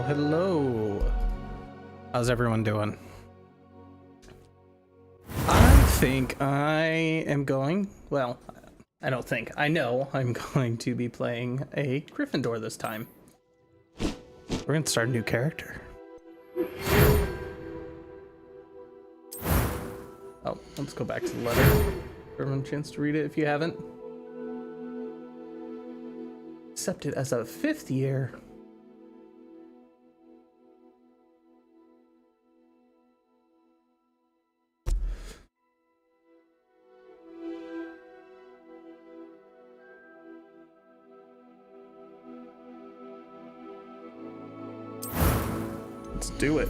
Hello. How's everyone doing? I think I am going, well, I don't think, I know I'm going to be playing a Griffendor this time. We're going to start a new character. Oh, let's go back to the letter. Give everyone a chance to read it if you haven't. Accepted as a 5th year. Let's do it.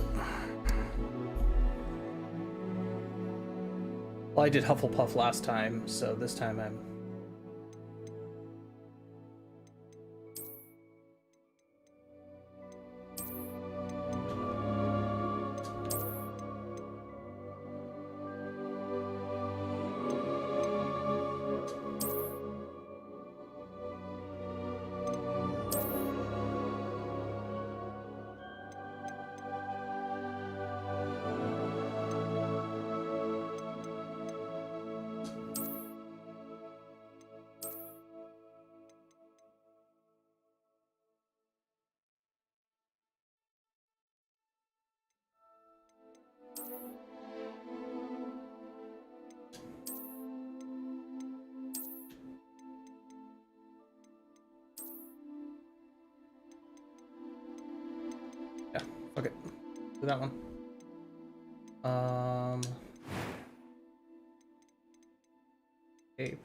Well, I did Hufflepuff last time, so this time I'm... Yeah, okay. Do that one. Okay.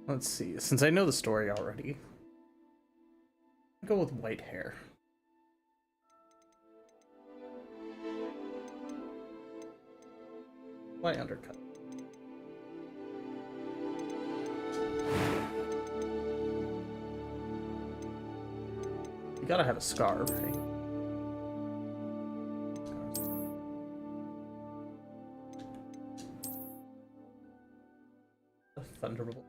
Let's see. Since I know the story already, I'll go with white hair. White undercut. You gotta have a scar, right? A thunderbolt.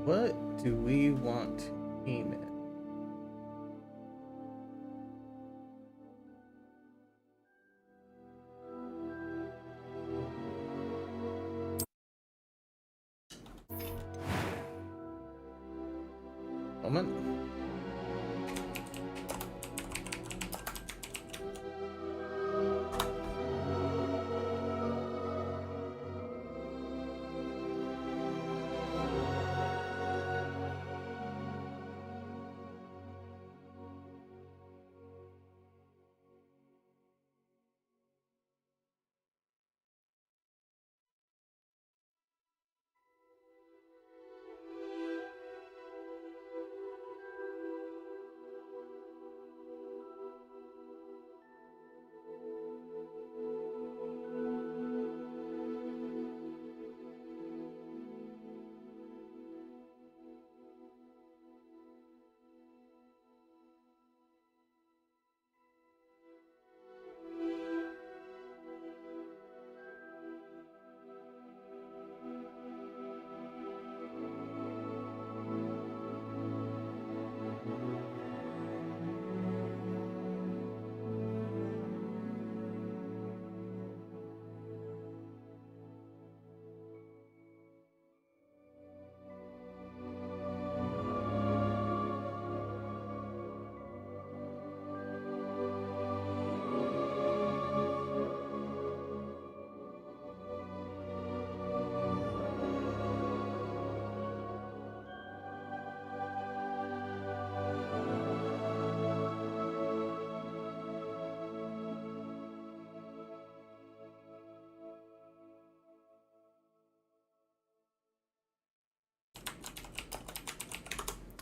What do we want to aim at? Moment.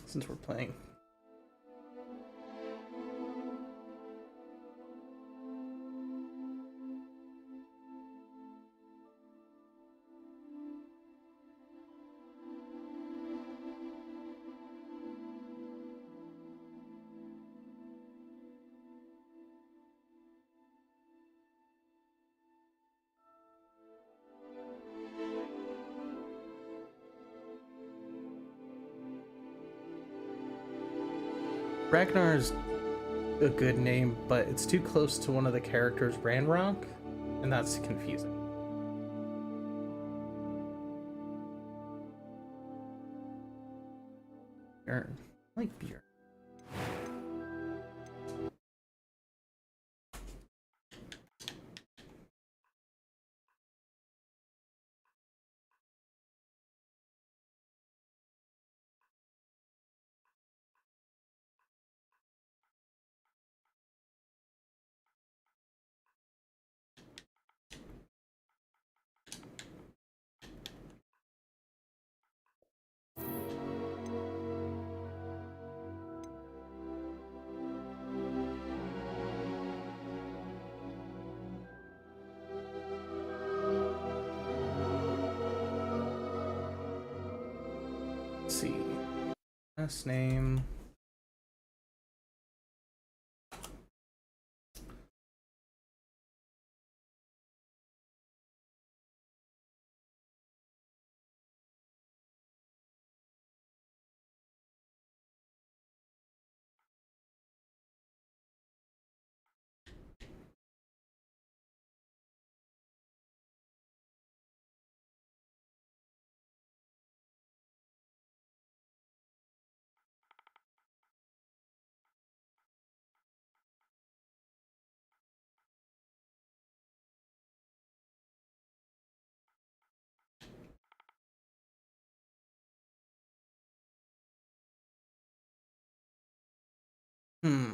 Since we're playing. Ragnar is a good name, but it's too close to one of the characters, Ranrock, and that's confusing. Bjorn. I like Bjorn. Let's see. Last name. Hmm.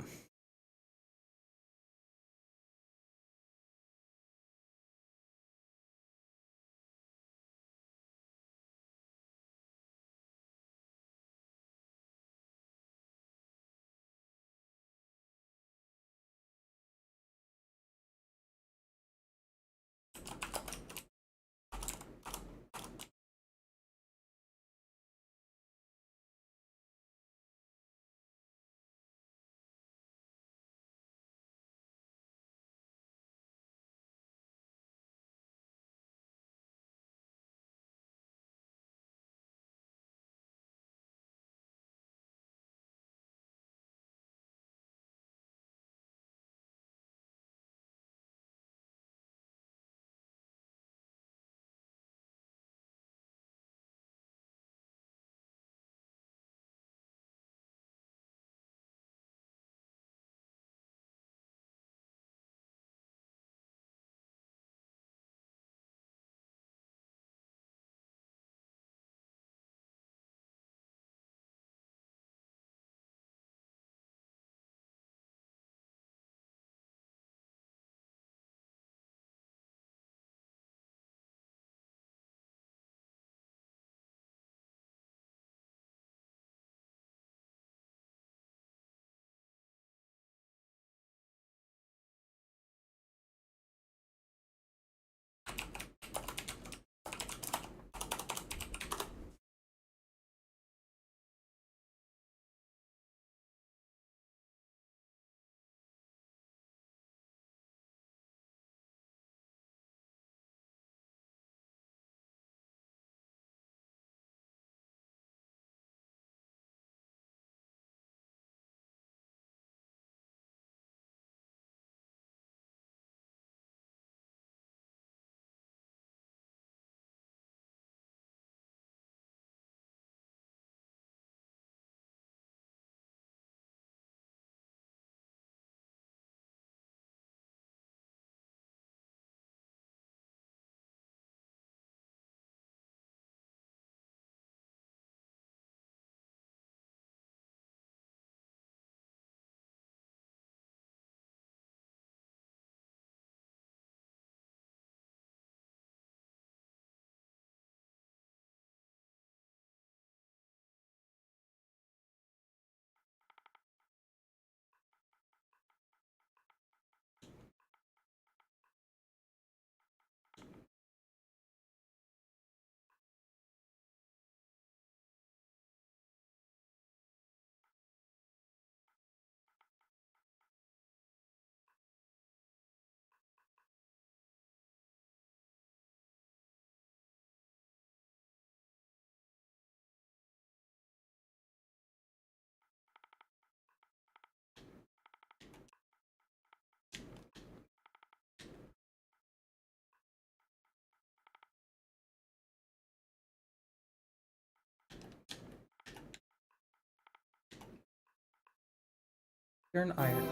You're an iron.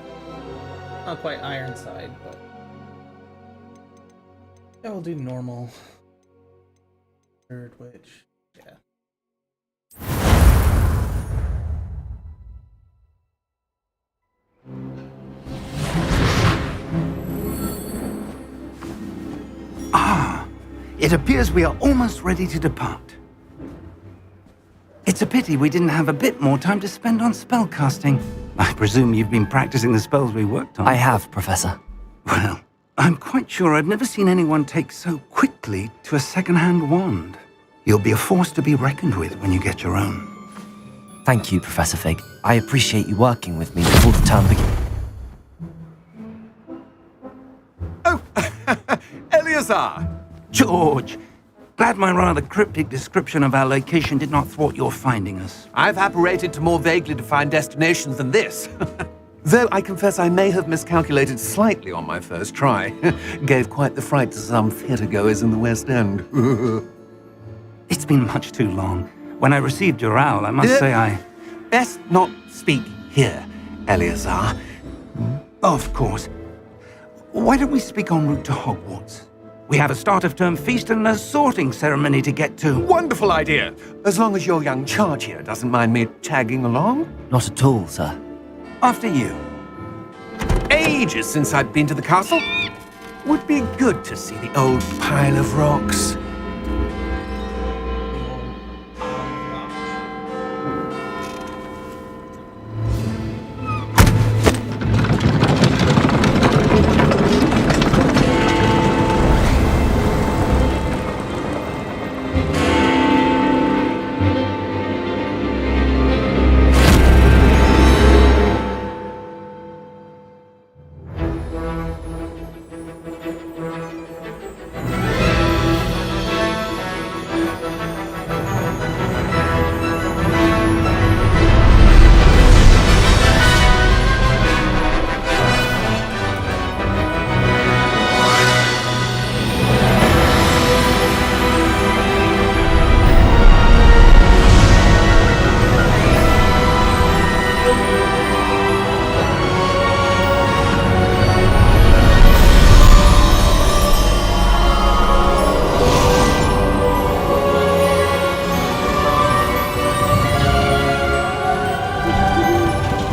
Not quite iron side, but yeah, we'll do normal. Third witch. Yeah. It appears we are almost ready to depart. It's a pity we didn't have a bit more time to spend on spellcasting. I presume you've been practicing the spells we worked on. I have, Professor. Well, I'm quite sure I've never seen anyone take so quickly to a second-hand wand. You'll be a force to be reckoned with when you get your own. Thank you, Professor Fig. I appreciate you working with me before the term begins. Oh, Eleazar! George, glad my rather cryptic description of our location did not thwart your finding us. I've apparated to more vaguely defined destinations than this. Though I confess I may have miscalculated slightly on my first try. Gave quite the fright to some theatre-goers in the West End. It's been much too long. When I received your owl, I must say I... Best not speak here, Eleazar. Of course. Why don't we speak en route to Hogwarts? We have a start-of-term feast and a sorting ceremony to get to. Wonderful idea! As long as your young charge here doesn't mind me tagging along. Not at all, sir. After you. Ages since I'd been to the castle. Would be good to see the old pile of rocks.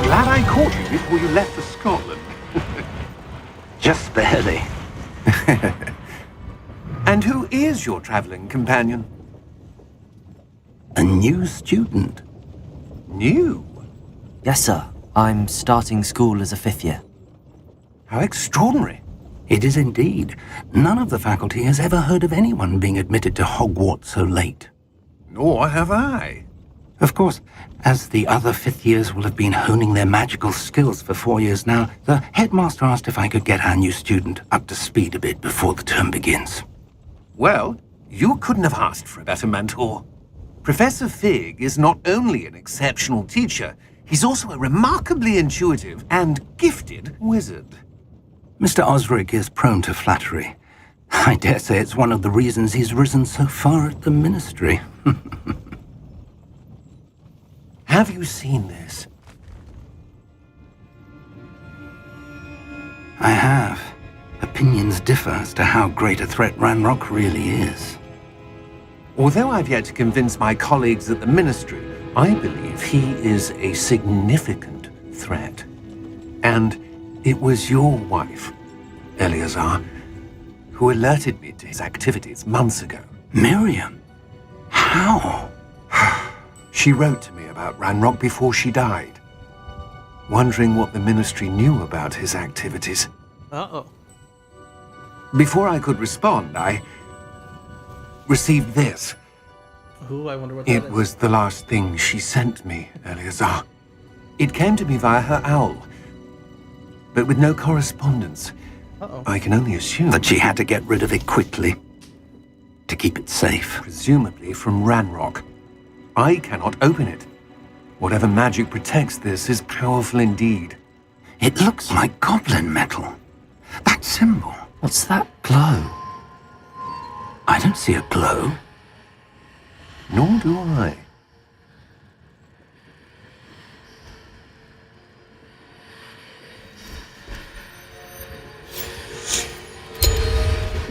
Glad I caught you before you left for Scotland. Just barely. And who is your traveling companion? A new student. New? Yes, sir. I'm starting school as a 5th year. How extraordinary. It is indeed. None of the faculty has ever heard of anyone being admitted to Hogwarts so late. Nor have I. Of course, as the other 5th years will have been honing their magical skills for 4 years now, the headmaster asked if I could get our new student up to speed a bit before the term begins. Well, you couldn't have asked for a better mentor. Professor Fig is not only an exceptional teacher, he's also a remarkably intuitive and gifted wizard. Mr. Osric is prone to flattery. I dare say it's one of the reasons he's risen so far at the ministry. Have you seen this? I have. Opinions differ as to how great a threat Ranrock really is. Although I've yet to convince my colleagues at the ministry, I believe he is a significant threat. And it was your wife, Eleazar, who alerted me to his activities months ago. Miriam? How? She wrote to me about Ranrock before she died, wondering what the ministry knew about his activities. Uh-oh. Before I could respond, I received this. Ooh, I wonder what that is. It was the last thing she sent me, Eleazar. It came to me via her owl, but with no correspondence. Uh-oh. I can only assume That she had to get rid of it quickly to keep it safe. presumably from Ranrock. I cannot open it. Whatever magic protects this is powerful indeed. It looks like goblin metal. That symbol. What's that glow? I don't see a glow. Nor do I.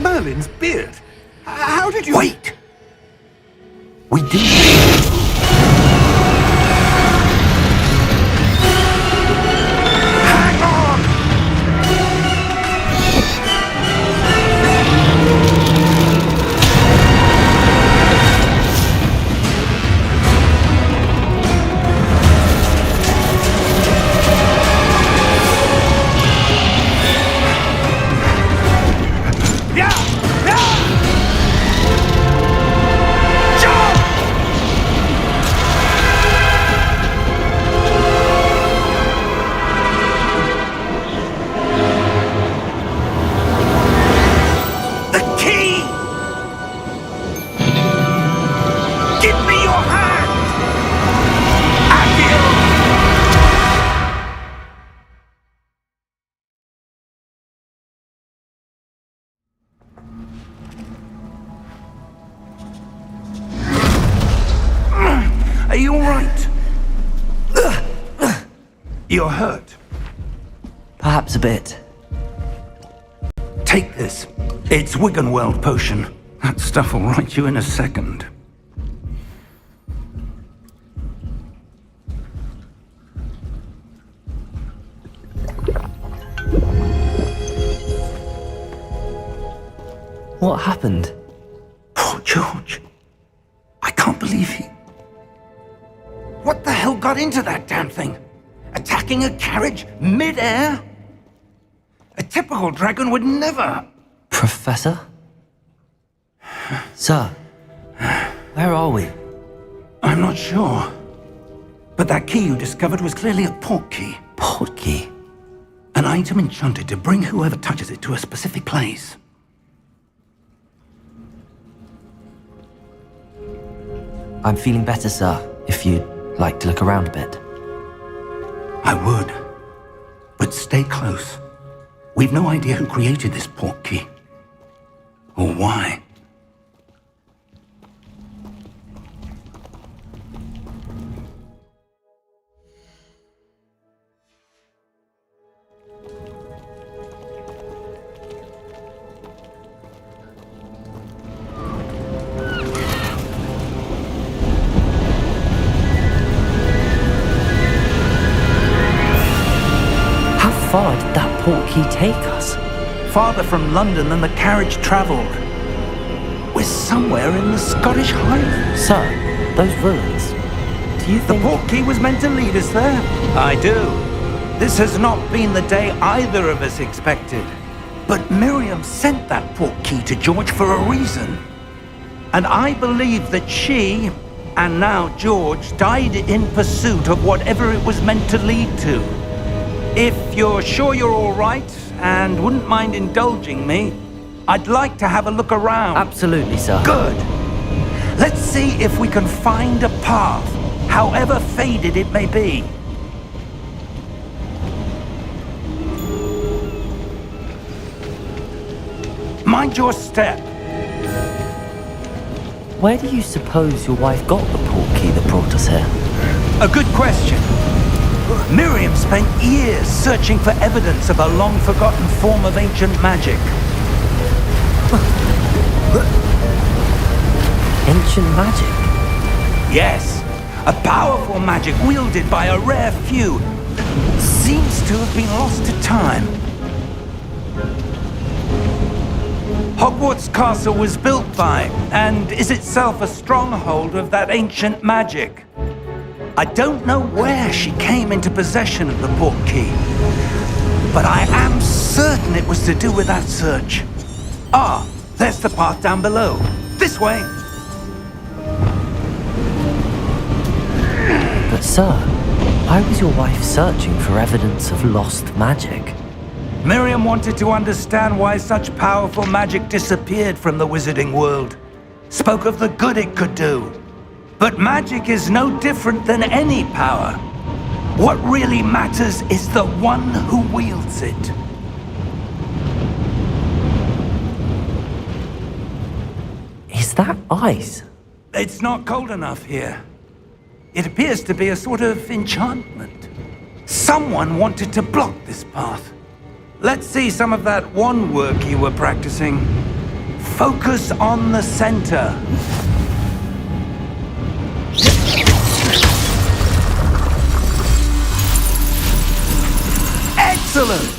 Merlin's beard. How did you... Wait! We do. Hang on! Are you all right? You're hurt. Perhaps a bit. Take this. It's Wiggenweld potion. That stuff will right you in a second. What happened? Poor George. I can't believe he... What the hell got into that damn thing? Attacking a carriage mid-air? A typical dragon would never... Professor? Sir, where are we? I'm not sure. But that key you discovered was clearly a port key. Port key? An item enchanted to bring whoever touches it to a specific place. I'm feeling better, sir, if you'd like to look around a bit. I would. But stay close. We've no idea who created this port key. Or why. How far did that port key take us? Farther from London than the carriage travelled. We're somewhere in the Scottish Highlands. Sir, those ruins. Do you The think... port key was meant to lead us there. I do. This has not been the day either of us expected. But Miriam sent that port key to George for a reason. And I believe that she, and now George, died in pursuit of whatever it was meant to lead to. If you're sure you're all right, and wouldn't mind indulging me, I'd like to have a look around. Absolutely, sir. Good. Let's see if we can find a path, however faded it may be. Mind your step. Where do you suppose your wife got the port key that brought us here? A good question. Miriam spent years searching for evidence of a long-forgotten form of ancient magic. Ancient magic? Yes, a powerful magic wielded by a rare few. Seems to have been lost to time. Hogwarts Castle was built by, and is itself a stronghold of that ancient magic. I don't know where she came into possession of the port key, but I am certain it was to do with that search. Ah, there's the path down below. This way. But sir, why was your wife searching for evidence of lost magic? Miriam wanted to understand why such powerful magic disappeared from the wizarding world. Spoke of the good it could do. But magic is no different than any power. What really matters is the one who wields it. Is that ice? It's not cold enough here. It appears to be a sort of enchantment. Someone wanted to block this path. Let's see some of that wand work you were practicing. Focus on the center. Excellent!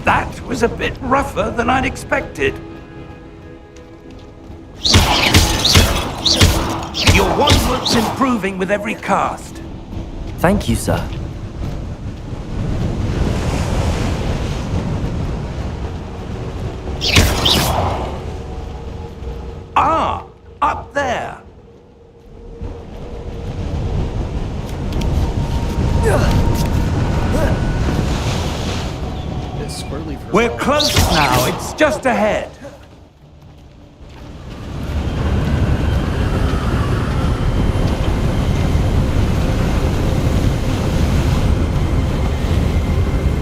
That was a bit rougher than I'd expected. Your one-work's improving with every cast. Thank you, sir. Ah, up there. It's squirrely for We're close now. It's just ahead.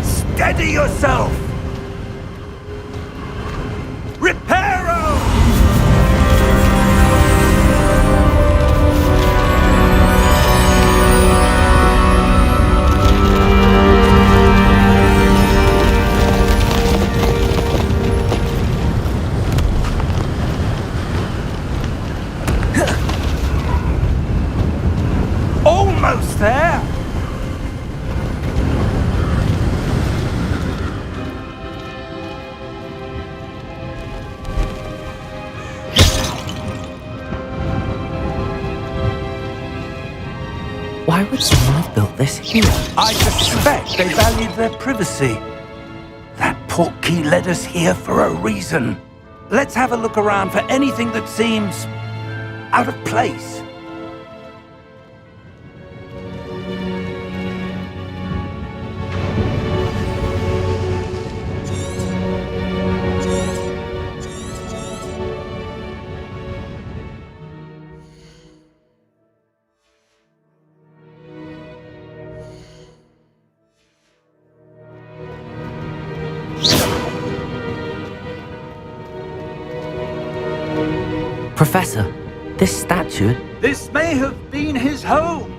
Steady yourself! Reparo! Almost there! Why would someone have built this here? I suspect they valued their privacy. That portkey led us here for a reason. Let's have a look around for anything that seems out of place. Professor, this statue... This may have been his home.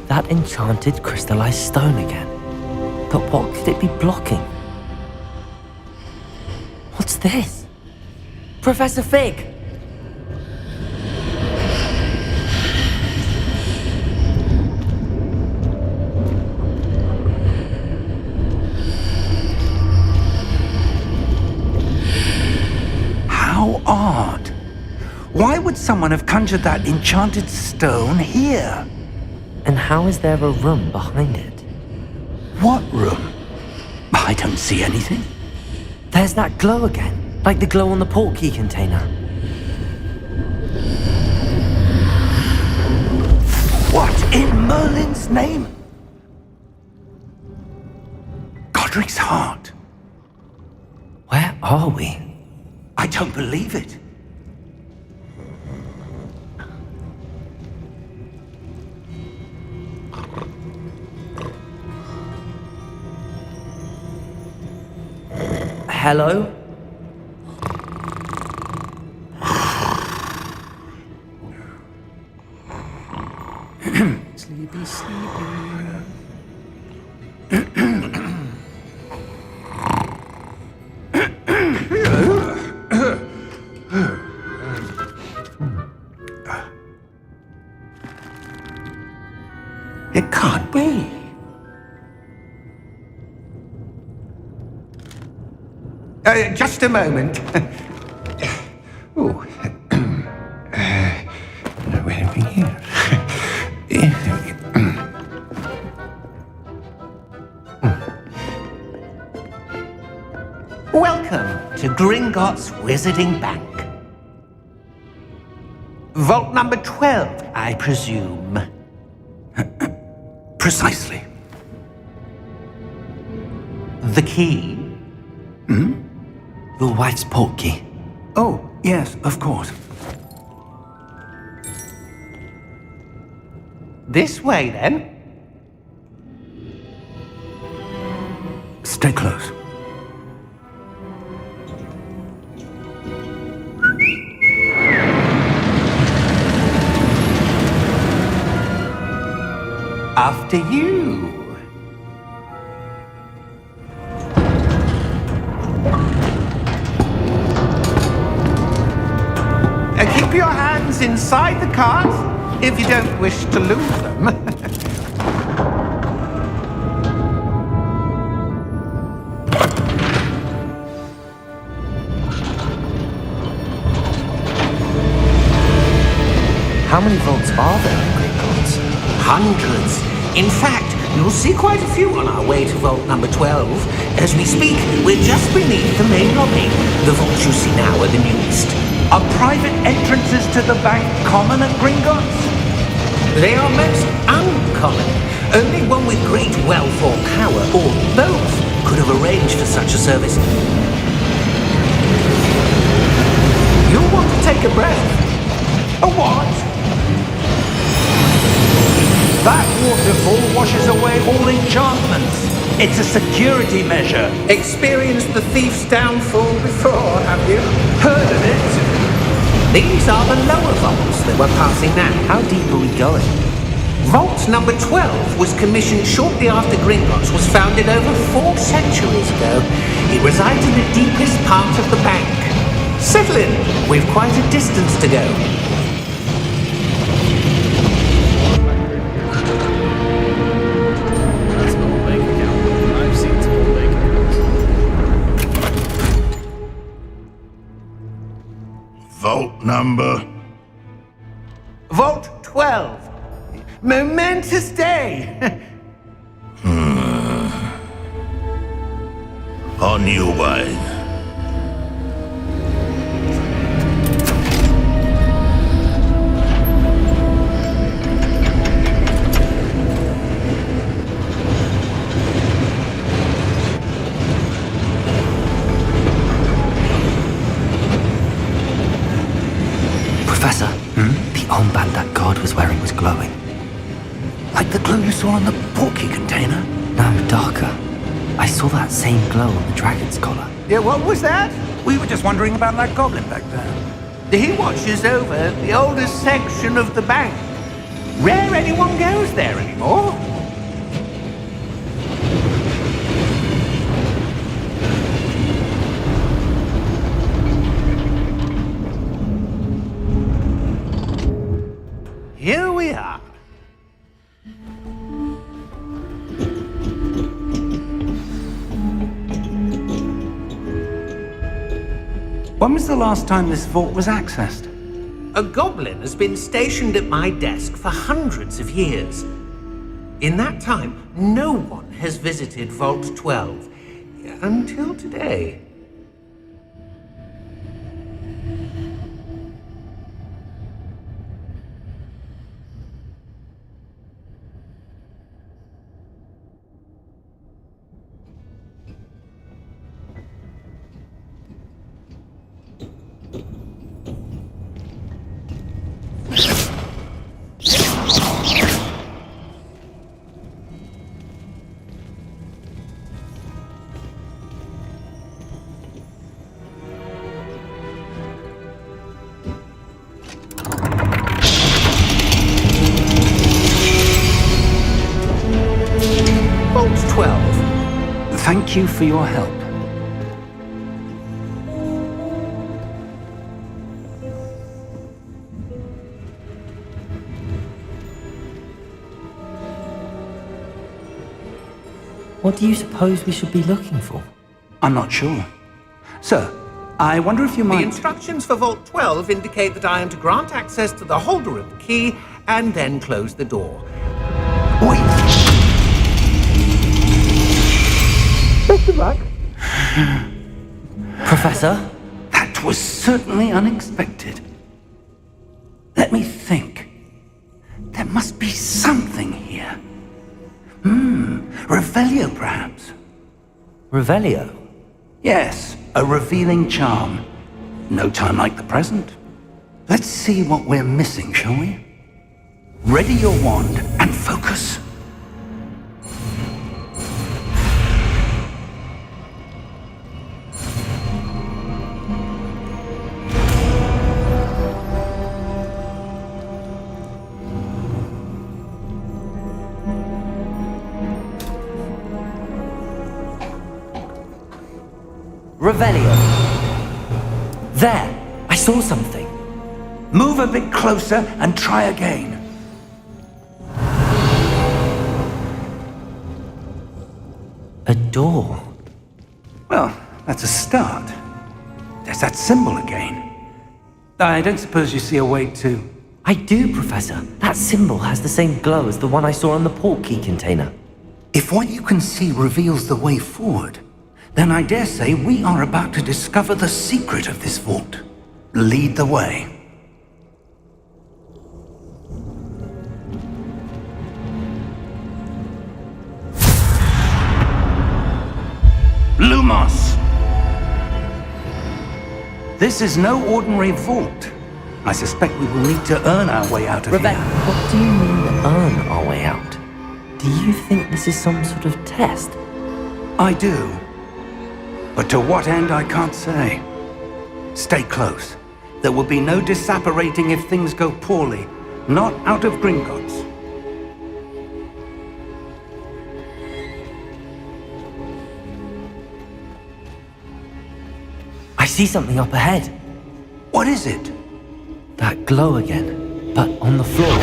That enchanted crystallized stone again. But what could it be blocking? What's this? Professor Fig! How odd. Why would someone have conjured that enchanted stone here? And how is there a room behind it? What room? I don't see anything. There's that glow again, like the glow on the portkey container. What in Merlin's name? Godric's heart. Where are we? I don't believe it. Hello? Sleepy, sleepy. It can't be. Just a moment. Oh. No, anything here. Welcome to Gringotts Wizarding Bank. Vault number 12, I presume. Precisely. The key? Your wife's portkey. Oh, yes, of course. This way, then. Stay close. After you. Keep your hands inside the cart if you don't wish to lose them. How many vaults are there in Gringotts? Hundreds. In fact, you'll see quite a few on our way to vault number 12. As we speak, we're just beneath the main lobby. The vaults you see now are the newest. Are private entrances to the bank common at Gringotts? They are most uncommon. Only one with great wealth or power, or both, could have arranged for such a service. You'll want to take a breath. A what? That waterfall washes away all enchantments. It's a security measure. Experienced the thief's downfall before, have you? Heard of it? These are the lower vaults that we're passing now. How deep are we going? Vault number 12 was commissioned shortly after Gringotts was founded over 4 centuries ago. It resides in the deepest part of the bank. Settle in. We've quite a distance to go. That's an old bank account. I've seen some old bank accounts. Vault number. Vault 12. Momentous day. On your way. Professor, the armband that guard was wearing was glowing. Like the glue you saw in the porky container? No, darker. I saw that same glow on the dragon's collar. Yeah, what was that? We were just wondering about that goblin back there. He watches over the oldest section of the bank. Rare anyone goes there anymore. Here we are. When was the last time this vault was accessed? A goblin has been stationed at my desk for hundreds of years. In that time, no one has visited Vault 12 until today. Vault 12. Thank you for your help. What do you suppose we should be looking for? I'm not sure. Sir, I wonder if you The might... instructions for Vault 12 indicate that I am to grant access to the holder of the key and then close the door. Wait! Best of luck. Professor? That was certainly unexpected. Let me think. There must be something here. Revelio, perhaps. Revelio? Yes, a revealing charm. No time like the present. Let's see what we're missing, shall we? Ready your wand and focus. Revelio. There, I saw something. Move a bit closer and try again. A door. Well, that's a start. There's that symbol again. I don't suppose you see a way to... I do, Professor. That symbol has the same glow as the one I saw on the port key container. If what you can see reveals the way forward, then I dare say we are about to discover the secret of this vault. Lead the way. Lumos! This is no ordinary vault. I suspect we will need to earn our way out of Rebecca, here. what do you mean earn our way out? Do you think this is some sort of test? I do. But to what end, I can't say. Stay close. There will be no disapparating if things go poorly. Not out of Gringotts. I see something up ahead. What is it? That glow again, but on the floor.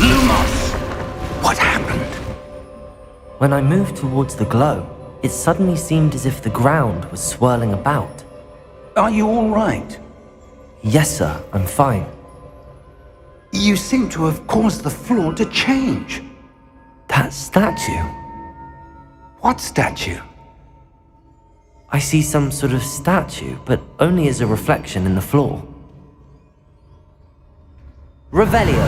Lumos! What happened? When I moved towards the glow, it suddenly seemed as if the ground was swirling about. Are you all right? Yes, sir, I'm fine. You seem to have caused the floor to change. That statue. What statue? I see some sort of statue, but only as a reflection in the floor. Revelio.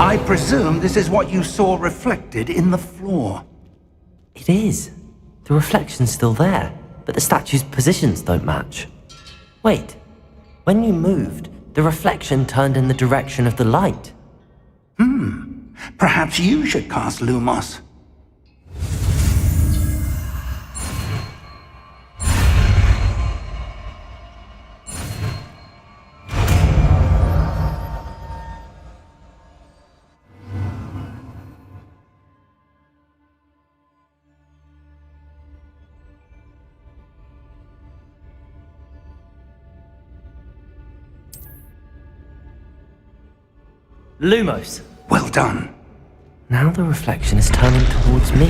I presume this is what you saw reflected in the floor. It is. The reflection's still there, but the statue's positions don't match. Wait. When you moved, the reflection turned in the direction of the light. Perhaps you should cast Lumos. Lumos. Well done. Now the reflection is turning towards me.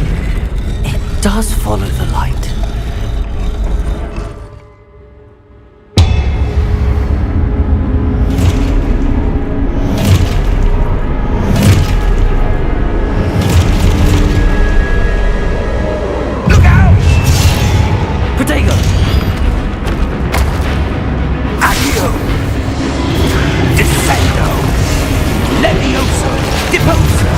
It does follow the light. Look out! Protego! Accio! Descendo! Levioso! Deposo!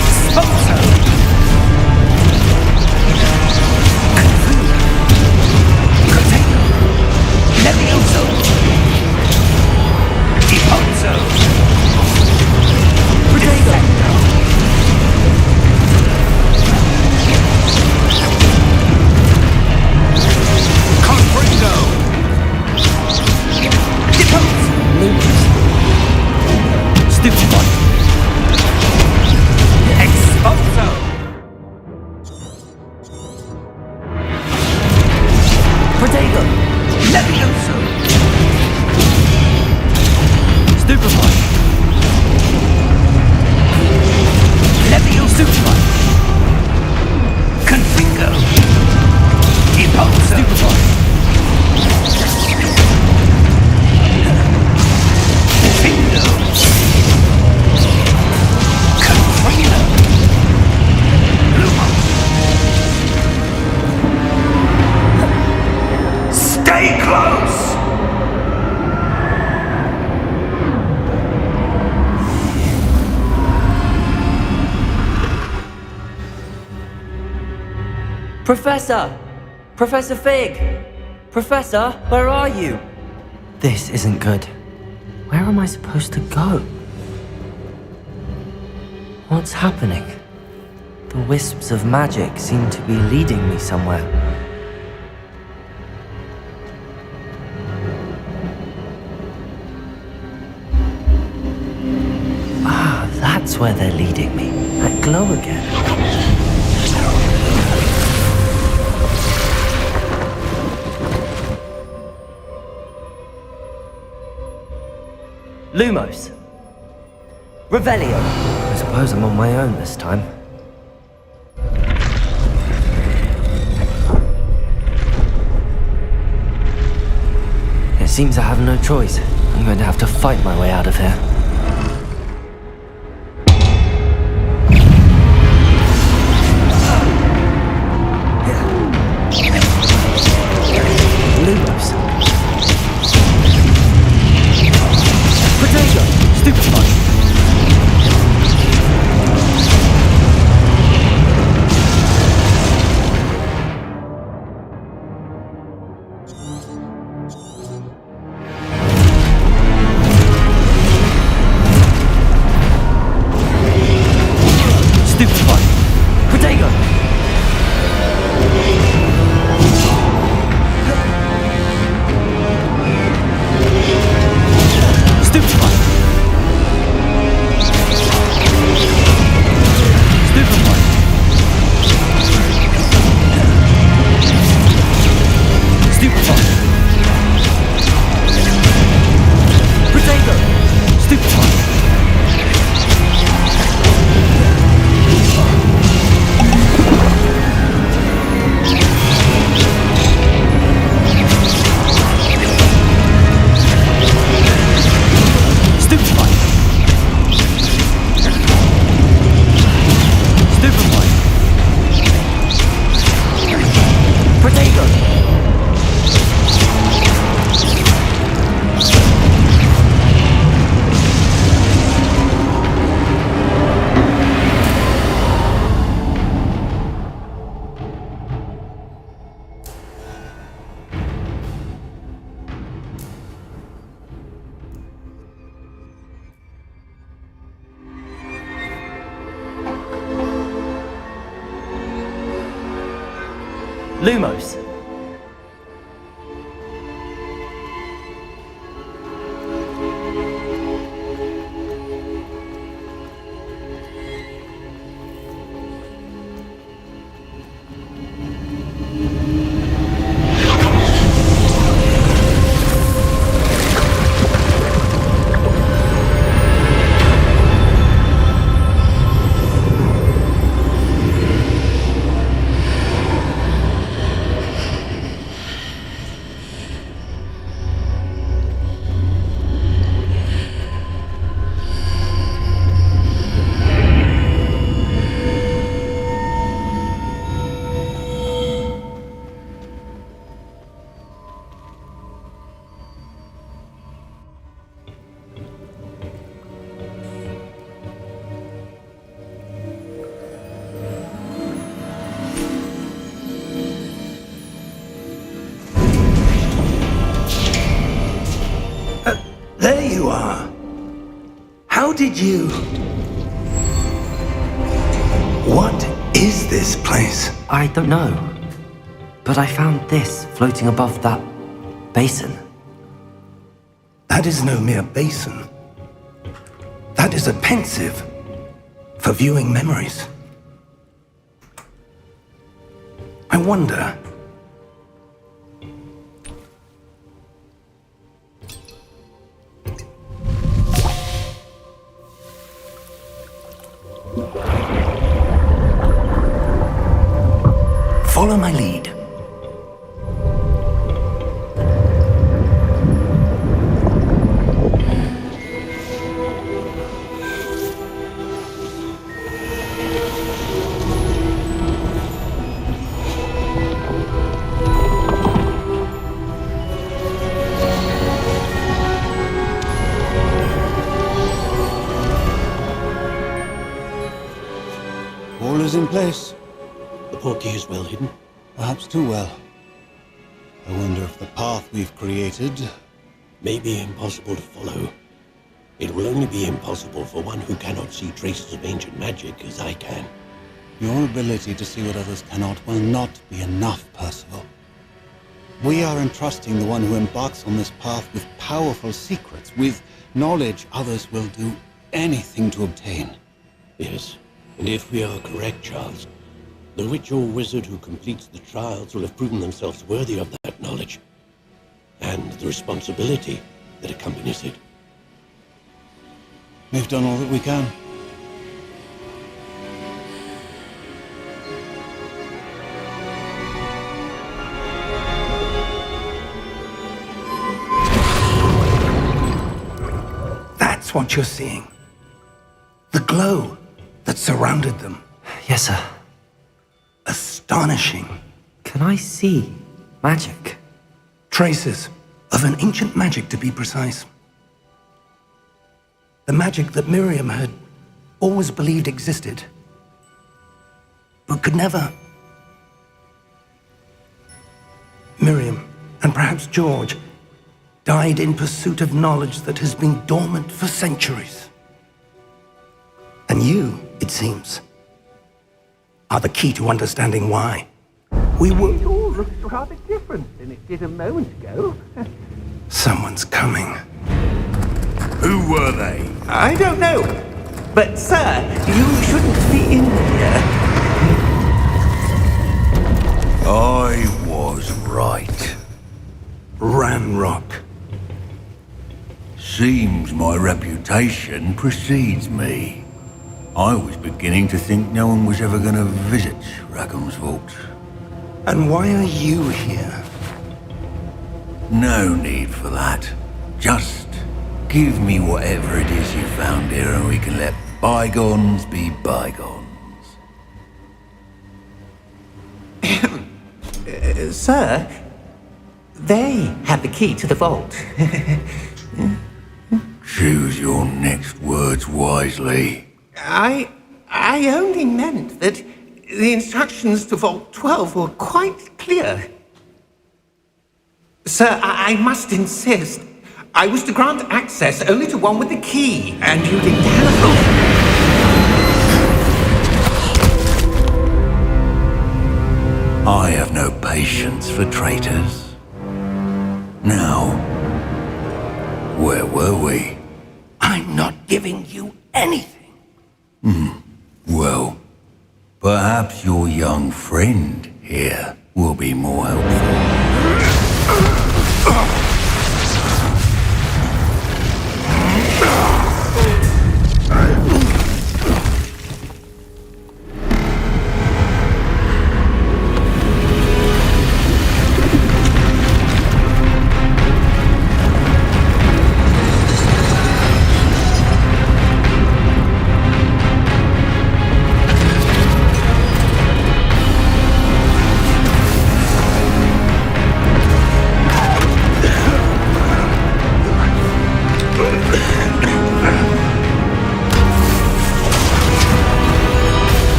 Exposo! Protego! Levioso! Deposo! Descendo! Confringo! Stupid one. Exposo! Protego! Levioso! Stupefy! Levioso! Confringo! Deposo! Stupefy! Findo! Confringo! Lumos! Stay close! Professor! Professor Fig! Professor, where are you? This isn't good. Where am I supposed to go? What's happening? The wisps of magic seem to be leading me somewhere. Ah, that's where they're leading me. That glow again. Lumos. Revelio. I suppose I'm on my own this time. It seems I have no choice. I'm going to have to fight my way out of here. Lumos. Potato! Stupefy! Stupefy! Potato! Stupefy! Stupefy! Stupefy! Potato! Stupefy! Stupefy! Stupefy! Potato! Lumos. There you are. How did you... What is this place? I don't know. But I found this floating above that basin. That is no mere basin. That is a pensive for viewing memories. I wonder... Follow my lead. All is in place. The portkey is well hidden, perhaps too well. I wonder if the path we've created may be impossible to follow. It will only be impossible for one who cannot see traces of ancient magic as I can. Your ability to see what others cannot will not be enough, Percival. We are entrusting the one who embarks on this path with powerful secrets, with knowledge others will do anything to obtain. Yes, and if we are correct, Charles, the witch or wizard who completes the trials will have proven themselves worthy of that knowledge, and the responsibility that accompanies it. We've done all that we can. That's what you're seeing. The glow that surrounded them. Yes, sir. Astonishing. Can I see magic? Traces of an ancient magic, to be precise. The magic that Miriam had always believed existed, but could never. Miriam, and perhaps George, died in pursuit of knowledge that has been dormant for centuries. And you, it seems, are the key to understanding why. We were... It all looks rather different than it did a moment ago. Someone's coming. Who were they? I don't know. But, sir, you shouldn't be in here. I was right. Ranrock. Seems my reputation precedes me. I was beginning to think no one was ever going to visit Rackham's Vault. And why are you here? No need for that. Just give me whatever it is you found here and we can let bygones be bygones. Sir, they have the key to the vault. Choose your next words wisely. I only meant that the instructions to Vault 12 were quite clear. Sir, I must insist. I was to grant access only to one with the key, and you didn't have it. I have no patience for traitors. Now, where were we? I'm not giving you anything. Well, perhaps your young friend here will be more helpful.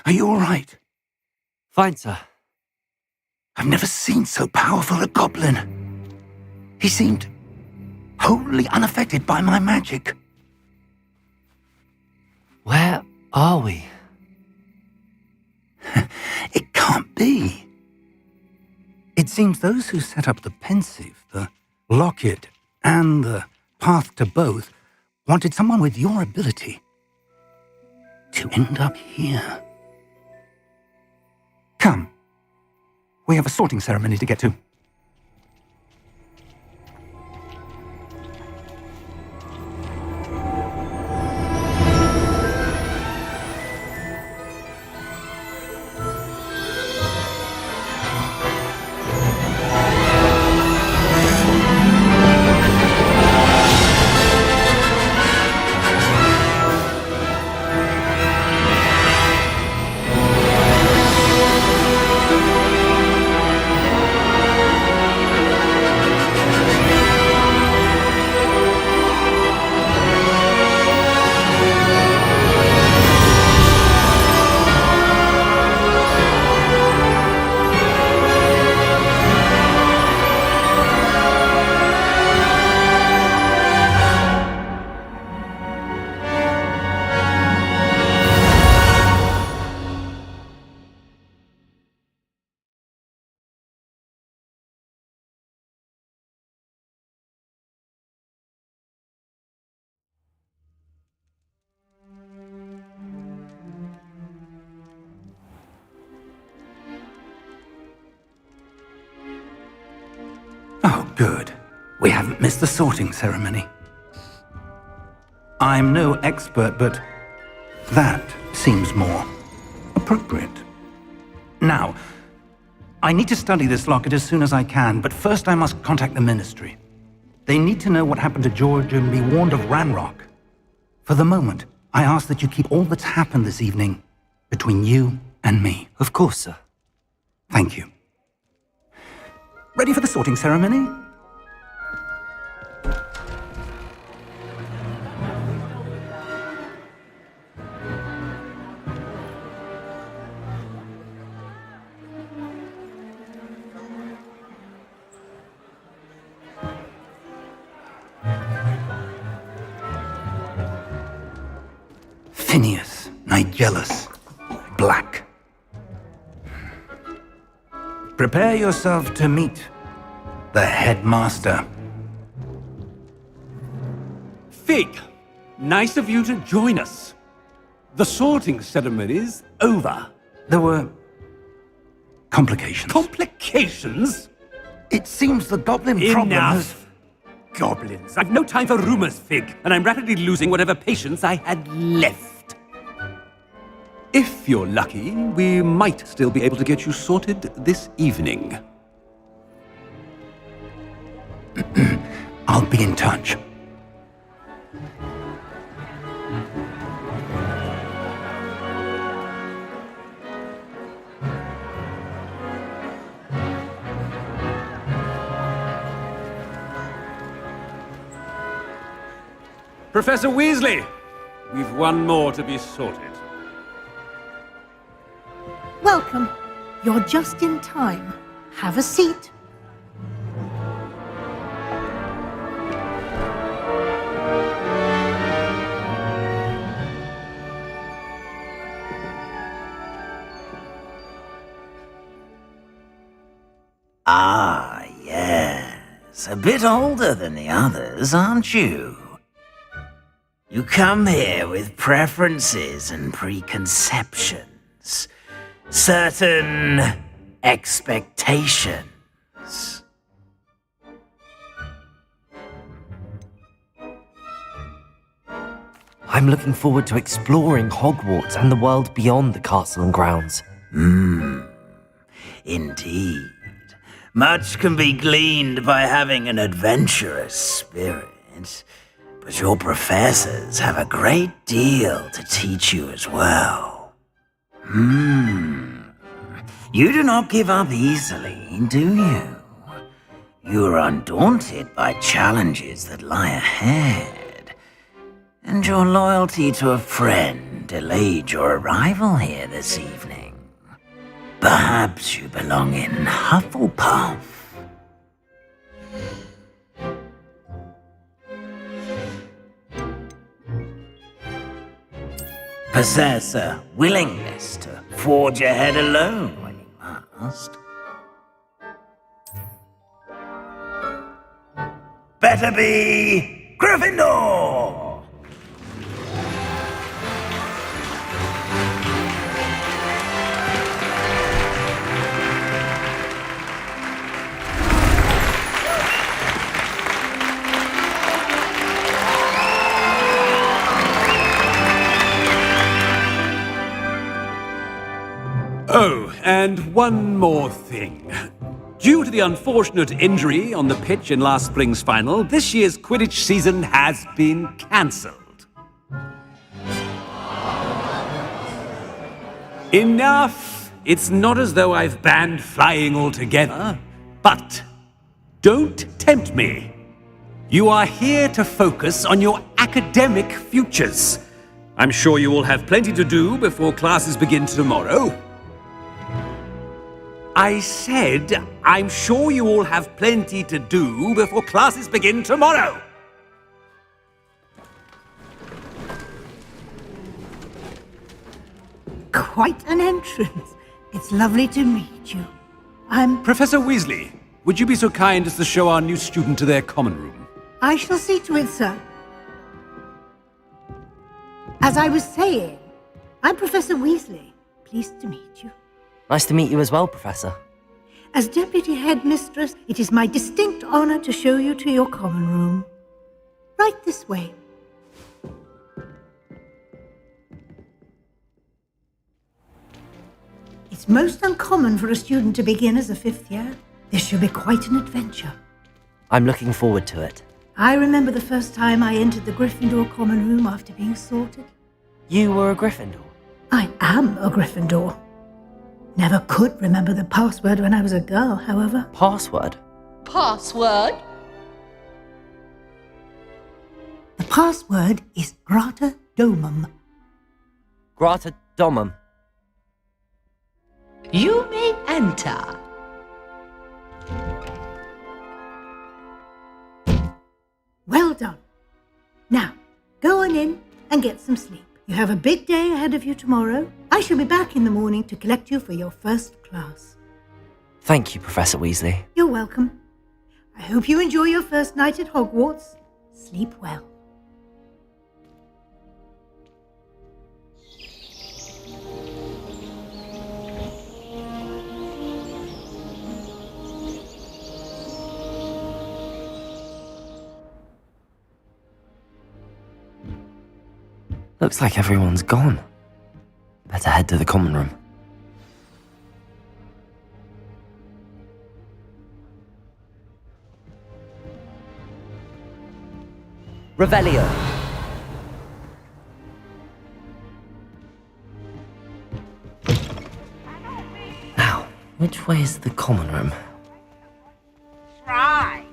Are you all right? Fine, sir. I've never seen so powerful a goblin. He seemed wholly unaffected by my magic. Where are we? It can't be. It seems those who set up the pensive, the locket, and the path to both wanted someone with your ability to end up here. Come. We have a sorting ceremony to get to. Good. We haven't missed the sorting ceremony. I'm no expert, but that seems more appropriate. Now, I need to study this locket as soon as I can, but first I must contact the Ministry. They need to know what happened to George and be warned of Ranrock. For the moment, I ask that you keep all that's happened this evening between you and me. Of course, sir. Thank you. Ready for the sorting ceremony? Phineas, Nigellus, Black. Prepare yourself to meet the headmaster. Fig, nice of you to join us. The sorting ceremony's over. There were complications. Complications? It seems the goblin problem has... Enough! Goblins. I've no time for rumors, Fig, and I'm rapidly losing whatever patience I had left. If you're lucky, we might still be able to get you sorted this evening. I'll be in touch. Professor Weasley, we've one more to be sorted. Welcome. You're just in time. Have a seat. Ah, yes. A bit older than the others, aren't you? You come here with preferences and preconceptions. Certain expectations. I'm looking forward to exploring Hogwarts and the world beyond the castle and grounds. Indeed. Much can be gleaned by having an adventurous spirit, but your professors have a great deal to teach you as well. You do not give up easily, do you? You are undaunted by challenges that lie ahead, and your loyalty to a friend delayed your arrival here this evening. Perhaps you belong in Hufflepuff. Possess a willingness to forge ahead alone when you must. Better be Griffendor! Oh, and one more thing. Due to the unfortunate injury on the pitch in last spring's final, this year's Quidditch season has been cancelled. Enough! It's not as though I've banned flying altogether, but don't tempt me. You are here to focus on your academic futures. I'm sure you will have plenty to do before classes begin tomorrow. I said, I'm sure you all have plenty to do before classes begin tomorrow. Quite an entrance. It's lovely to meet you. I'm... Professor Weasley, would you be so kind as to show our new student to their common room? I shall see to it, sir. As I was saying, I'm Professor Weasley. Pleased to meet you. Nice to meet you as well, Professor. As Deputy Headmistress, it is my distinct honor to show you to your common room. Right this way. It's most uncommon for a student to begin as a 5th year. This should be quite an adventure. I'm looking forward to it. I remember the first time I entered the Gryffindor common room after being sorted. You were a Gryffindor? I am a Gryffindor. Never could remember the password when I was a girl, however. Password? Password? The password is Grata Domum. Grata Domum. You may enter. Well done. Now, go on in and get some sleep. You have a big day ahead of you tomorrow. I shall be back in the morning to collect you for your first class. Thank you, Professor Weasley. You're welcome. I hope you enjoy your first night at Hogwarts. Sleep well. Looks like everyone's gone. Better head to the common room. Revelio. Now, which way is the common room? Try.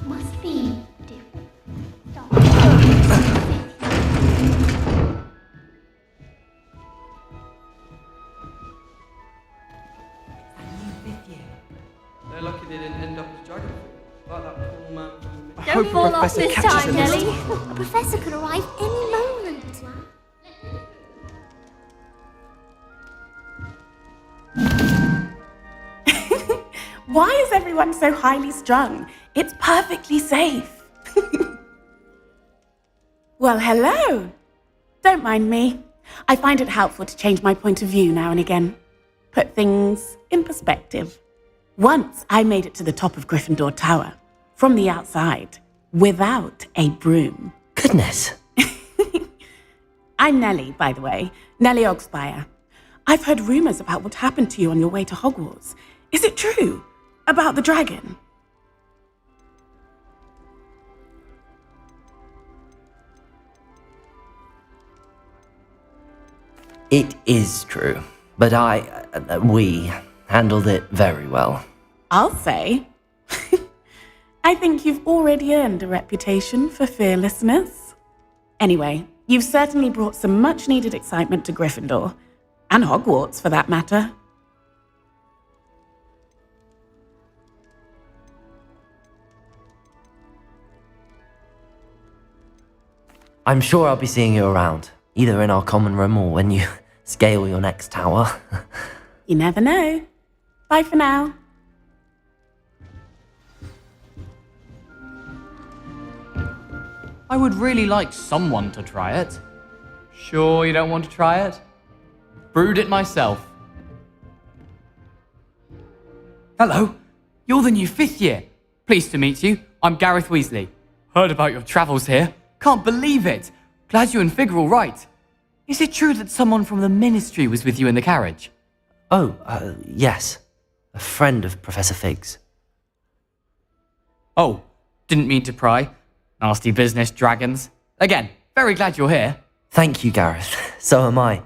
Must be different. They're lucky they didn't end up as dragon. Like that poor man. Don't fall off this time, Nelly. A professor could arrive any moment. Why is everyone so highly strung? It's perfectly safe. Well, hello. Don't mind me. I find it helpful to change my point of view now and again. Put things in perspective. Once I made it to the top of Gryffindor Tower, from the outside, without a broom. Goodness. I'm Nellie, by the way. Nellie Ogspire. I've heard rumors about what happened to you on your way to Hogwarts. Is it true? About the dragon? It is true, but we handled it very well. I'll say. I think you've already earned a reputation for fearlessness. Anyway, you've certainly brought some much-needed excitement to Gryffindor, and Hogwarts for that matter. I'm sure I'll be seeing you around, either in our common room or when you scale your next tower. You never know. Bye for now. I would really like someone to try it. Sure you don't want to try it? Brewed it myself. Hello, you're the new 5th year. Pleased to meet you. I'm Gareth Weasley. Heard about your travels here. Can't believe it. Glad you and Fig are all right. Is it true that someone from the Ministry was with you in the carriage? Oh, yes. A friend of Professor Fig's. Oh, didn't mean to pry. Nasty business, dragons. Again, very glad you're here. Thank you, Gareth. So am I.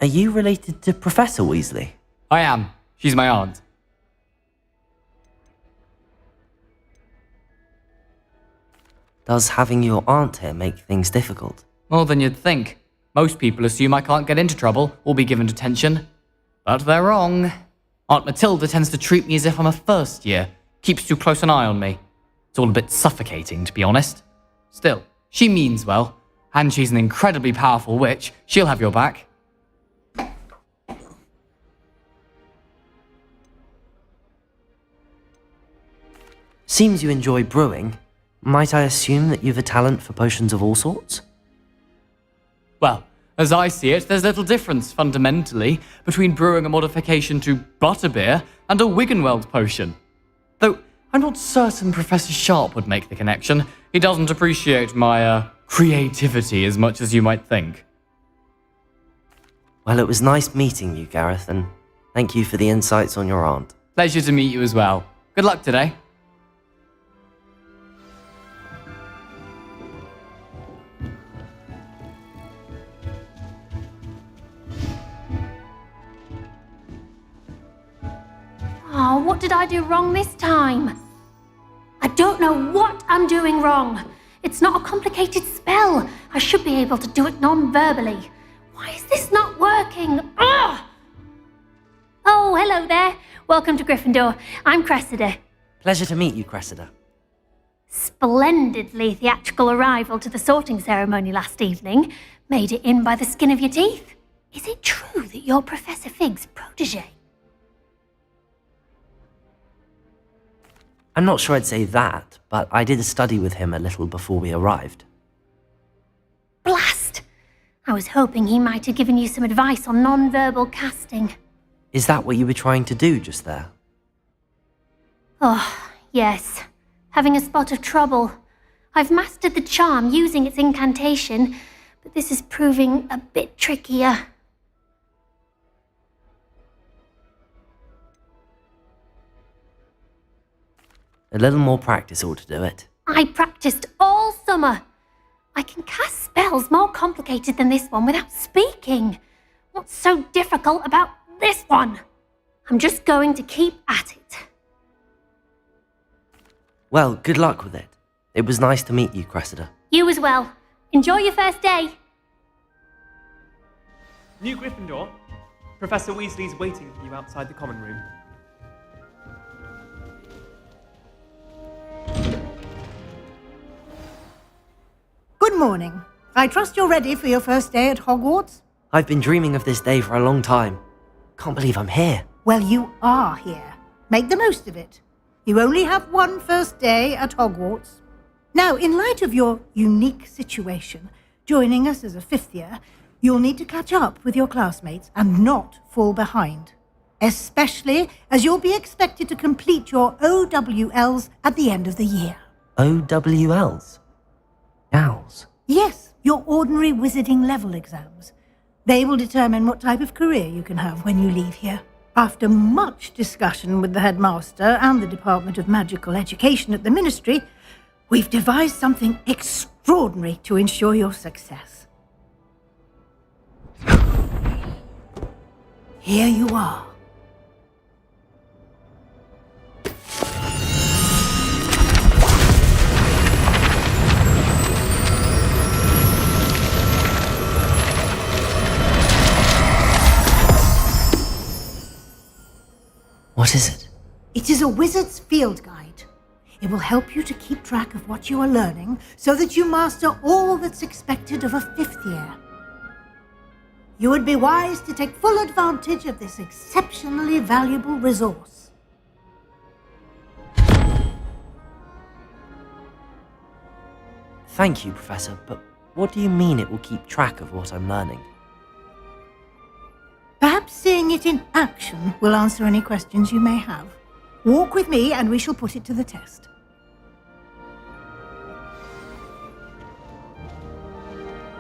Are you related to Professor Weasley? I am. She's my aunt. Does having your aunt here make things difficult? More than you'd think. Most people assume I can't get into trouble or be given detention. But they're wrong. Aunt Matilda tends to treat me as if I'm a first year, keeps too close an eye on me. It's all a bit suffocating, to be honest. Still, she means well, and she's an incredibly powerful witch. She'll have your back. Seems you enjoy brewing. Might I assume that you've a talent for potions of all sorts? Well, as I see it, there's little difference, fundamentally, between brewing a modification to butterbeer and a Wiggenweld potion. Though, I'm not certain Professor Sharp would make the connection. He doesn't appreciate my, creativity as much as you might think. Well, it was nice meeting you, Gareth, and thank you for the insights on your aunt. Pleasure to meet you as well. Good luck today. Oh, what did I do wrong this time? I don't know what I'm doing wrong. It's not a complicated spell. I should be able to do it non-verbally. Why is this not working? Ugh! Oh, hello there. Welcome to Gryffindor. I'm Cressida. Pleasure to meet you, Cressida. Splendidly theatrical arrival to the sorting ceremony last evening. Made it in by the skin of your teeth. Is it true that you're Professor Fig's protégé? I'm not sure I'd say that, but I did study with him a little before we arrived. Blast! I was hoping he might have given you some advice on non-verbal casting. Is that what you were trying to do just there? Oh, yes. Having a spot of trouble. I've mastered the charm using its incantation, but this is proving a bit trickier. A little more practice ought to do it. I practiced all summer. I can cast spells more complicated than this one without speaking. What's so difficult about this one? I'm just going to keep at it. Well, good luck with it. It was nice to meet you, Cressida. You as well. Enjoy your first day. New Gryffindor, Professor Weasley's waiting for you outside the common room. Good morning. I trust you're ready for your first day at Hogwarts? I've been dreaming of this day for a long time. Can't believe I'm here. Well, you are here. Make the most of it. You only have one first day at Hogwarts. Now, in light of your unique situation, joining us as a fifth year, you'll need to catch up with your classmates and not fall behind. Especially as you'll be expected to complete your OWLs at the end of the year. OWLs? Owls? Yes, your ordinary wizarding level exams. They will determine what type of career you can have when you leave here. After much discussion with the headmaster and the Department of Magical Education at the Ministry, we've devised something extraordinary to ensure your success. Here you are. What is it? It is a wizard's field guide. It will help you to keep track of what you are learning so that you master all that's expected of a fifth year. You would be wise to take full advantage of this exceptionally valuable resource. Thank you, Professor, but what do you mean it will keep track of what I'm learning? Perhaps seeing it in action will answer any questions you may have. Walk with me and we shall put it to the test.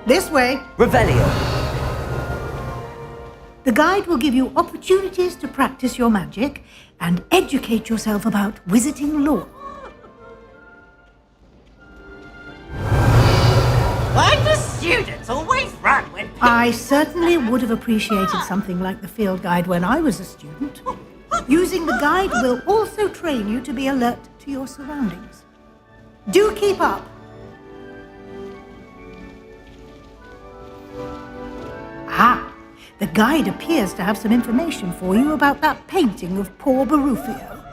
This way. Revelio. The guide will give you opportunities to practice your magic and educate yourself about wizarding lore. Why do students always run when I certainly would have appreciated something like the field guide when I was a student. Using the guide will also train you to be alert to your surroundings. Do keep up. Ah, The guide appears to have some information for you about that painting of poor Barufio.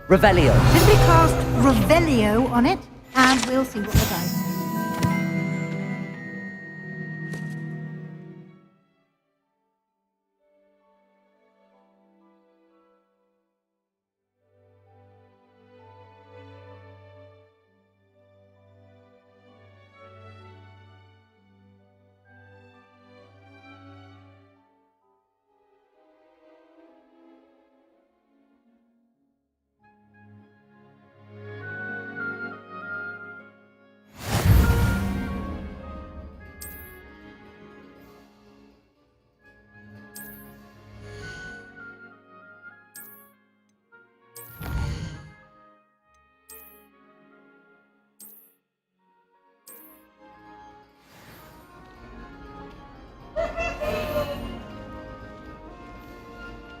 Revelio. Simply cast Revelio on it, and we'll see what the guide says.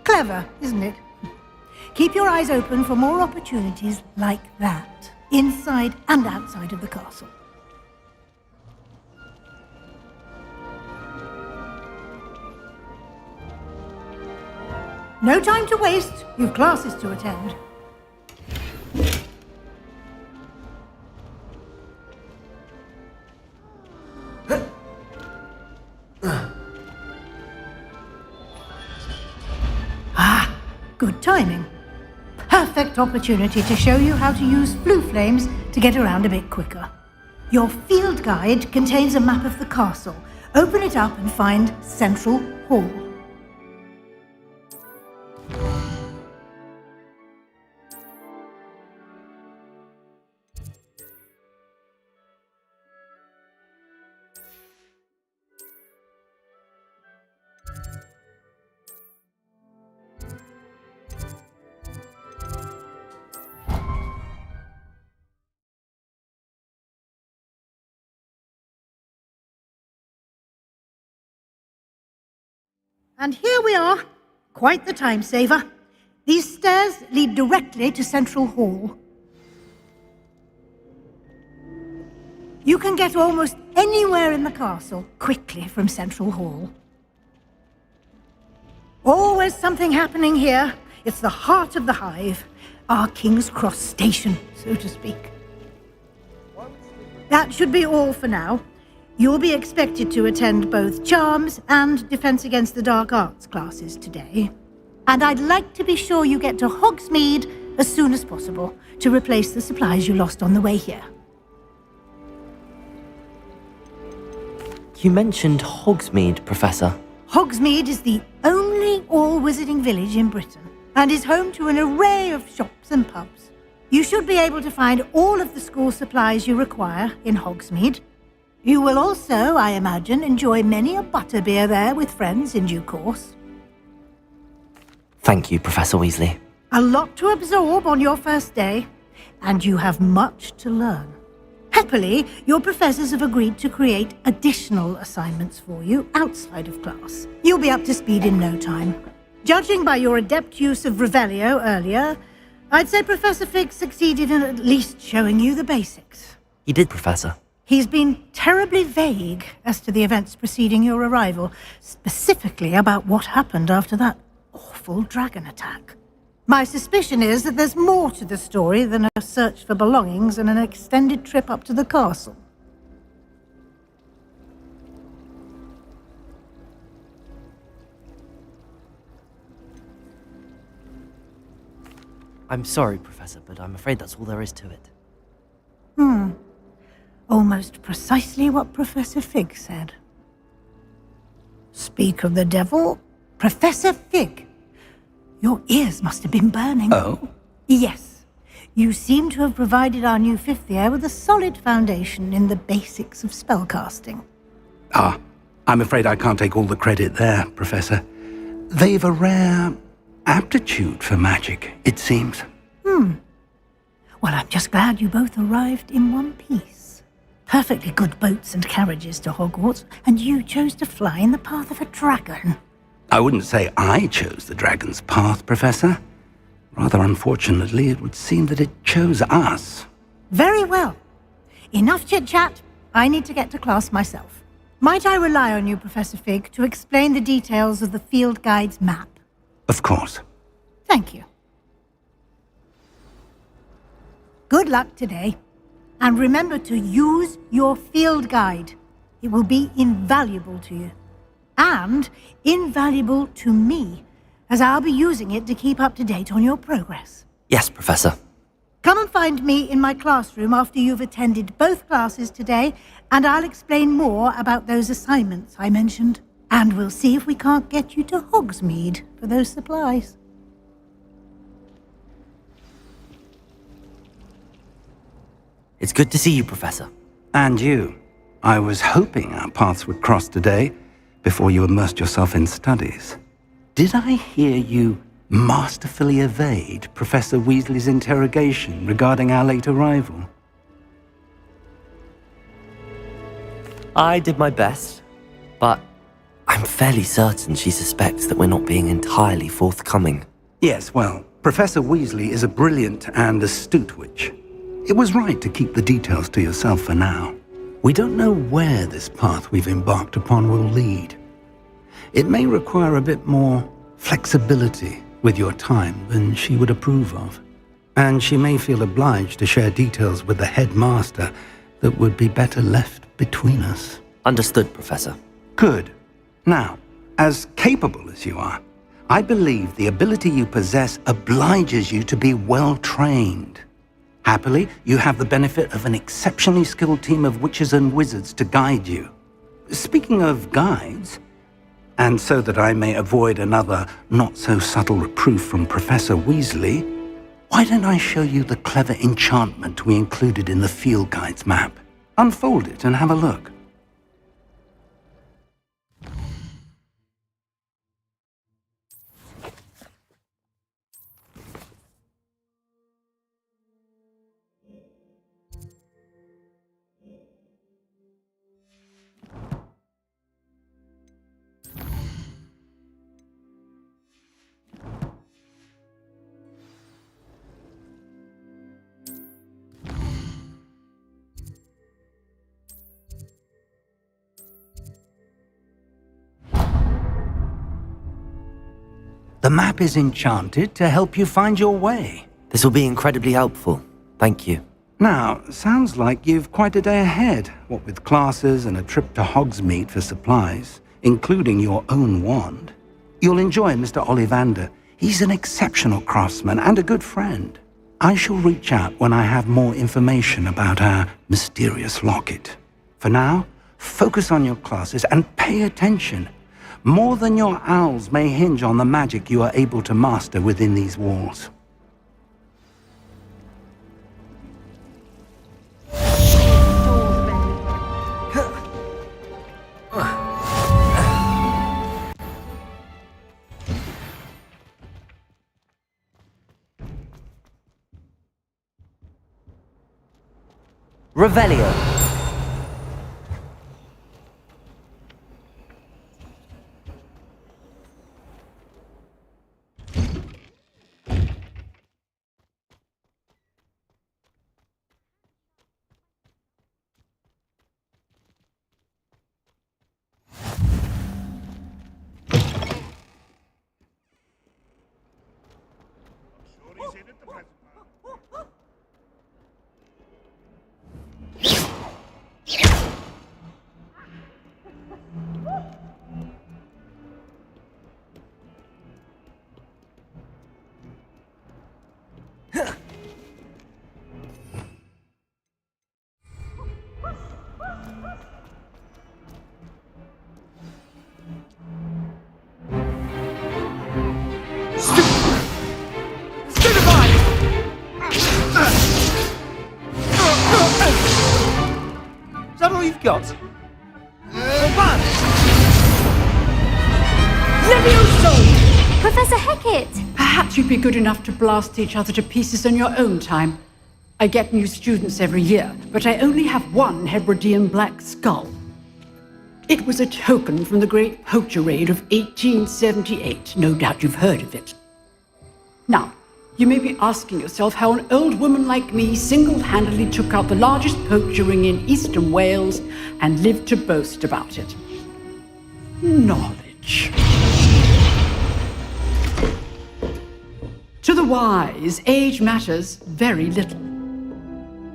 Clever, isn't it? Keep your eyes open for more opportunities like that, inside and outside of the castle. No time to waste. You've classes to attend. Good timing. Perfect opportunity to show you how to use flue flames to get around a bit quicker. Your field guide contains a map of the castle. Open it up and find Central Hall. And here we are. Quite the time saver. These stairs lead directly to Central Hall. You can get almost anywhere in the castle quickly from Central Hall. Always something happening here. It's the heart of the hive. Our King's Cross station, so to speak. That should be all for now. You'll be expected to attend both Charms and Defense Against the Dark Arts classes today. And I'd like to be sure you get to Hogsmeade as soon as possible to replace the supplies you lost on the way here. You mentioned Hogsmeade, Professor. Hogsmeade is the only all-wizarding village in Britain and is home to an array of shops and pubs. You should be able to find all of the school supplies you require in Hogsmeade. You will also, I imagine, enjoy many a butterbeer there with friends in due course. Thank you, Professor Weasley. A lot to absorb on your first day, and you have much to learn. Happily, your professors have agreed to create additional assignments for you outside of class. You'll be up to speed in no time. Judging by your adept use of Revelio earlier, I'd say Professor Fig succeeded in at least showing you the basics. He did, Professor. He's been terribly vague as to the events preceding your arrival, specifically about what happened after that awful dragon attack. My suspicion is that there's more to the story than a search for belongings and an extended trip up to the castle. I'm sorry, Professor, but I'm afraid that's all there is to it. Almost precisely what Professor Fig said. Speak of the devil, Professor Fig. Your ears must have been burning. Oh? Yes. You seem to have provided our new fifth year with a solid foundation in the basics of spellcasting. I'm afraid I can't take all the credit there, Professor. They've a rare aptitude for magic, it seems. Well, I'm just glad you both arrived in one piece. Perfectly good boats and carriages to Hogwarts, and you chose to fly in the path of a dragon. I wouldn't say I chose the dragon's path, Professor. Rather unfortunately, it would seem that it chose us. Very well. Enough chit-chat. I need to get to class myself. Might I rely on you, Professor Fig, to explain the details of the field guide's map? Of course. Thank you. Good luck today. And remember to use your field guide. It will be invaluable to you. And invaluable to me, as I'll be using it to keep up to date on your progress. Yes, Professor. Come and find me in my classroom after you've attended both classes today, and I'll explain more about those assignments I mentioned. And we'll see if we can't get you to Hogsmeade for those supplies. It's good to see you, Professor. And you. I was hoping our paths would cross today, before you immersed yourself in studies. Did I hear you masterfully evade Professor Weasley's interrogation regarding our late arrival? I did my best, but I'm fairly certain she suspects that we're not being entirely forthcoming. Yes, well, Professor Weasley is a brilliant and astute witch. It was right to keep the details to yourself for now. We don't know where this path we've embarked upon will lead. It may require a bit more flexibility with your time than she would approve of. And she may feel obliged to share details with the headmaster that would be better left between us. Understood, Professor. Good. Now, as capable as you are, I believe the ability you possess obliges you to be well trained. Happily, you have the benefit of an exceptionally skilled team of witches and wizards to guide you. Speaking of guides, and so that I may avoid another not-so-subtle reproof from Professor Weasley, why don't I show you the clever enchantment we included in the field guide's map? Unfold it and have a look. The map is enchanted to help you find your way. This will be incredibly helpful. Thank you. Now, sounds like you've quite a day ahead, what with classes and a trip to Hogsmeade for supplies, including your own wand. You'll enjoy Mr. Ollivander. He's an exceptional craftsman and a good friend. I shall reach out when I have more information about our mysterious locket. For now, focus on your classes and pay attention. More than your owls may hinge on the magic you are able to master within these walls. Revelio. Is that all you've got? Levioso! Professor Hecat! Perhaps you'd be good enough to blast each other to pieces in your own time. I get new students every year, but I only have one Hebridean black skull. It was a token from the Great Poacher Raid of 1878. No doubt you've heard of it. Now, You may be asking yourself how an old woman like me single-handedly took out the largest poacher ring in eastern Wales and lived to boast about it. Knowledge. To the wise, age matters very little.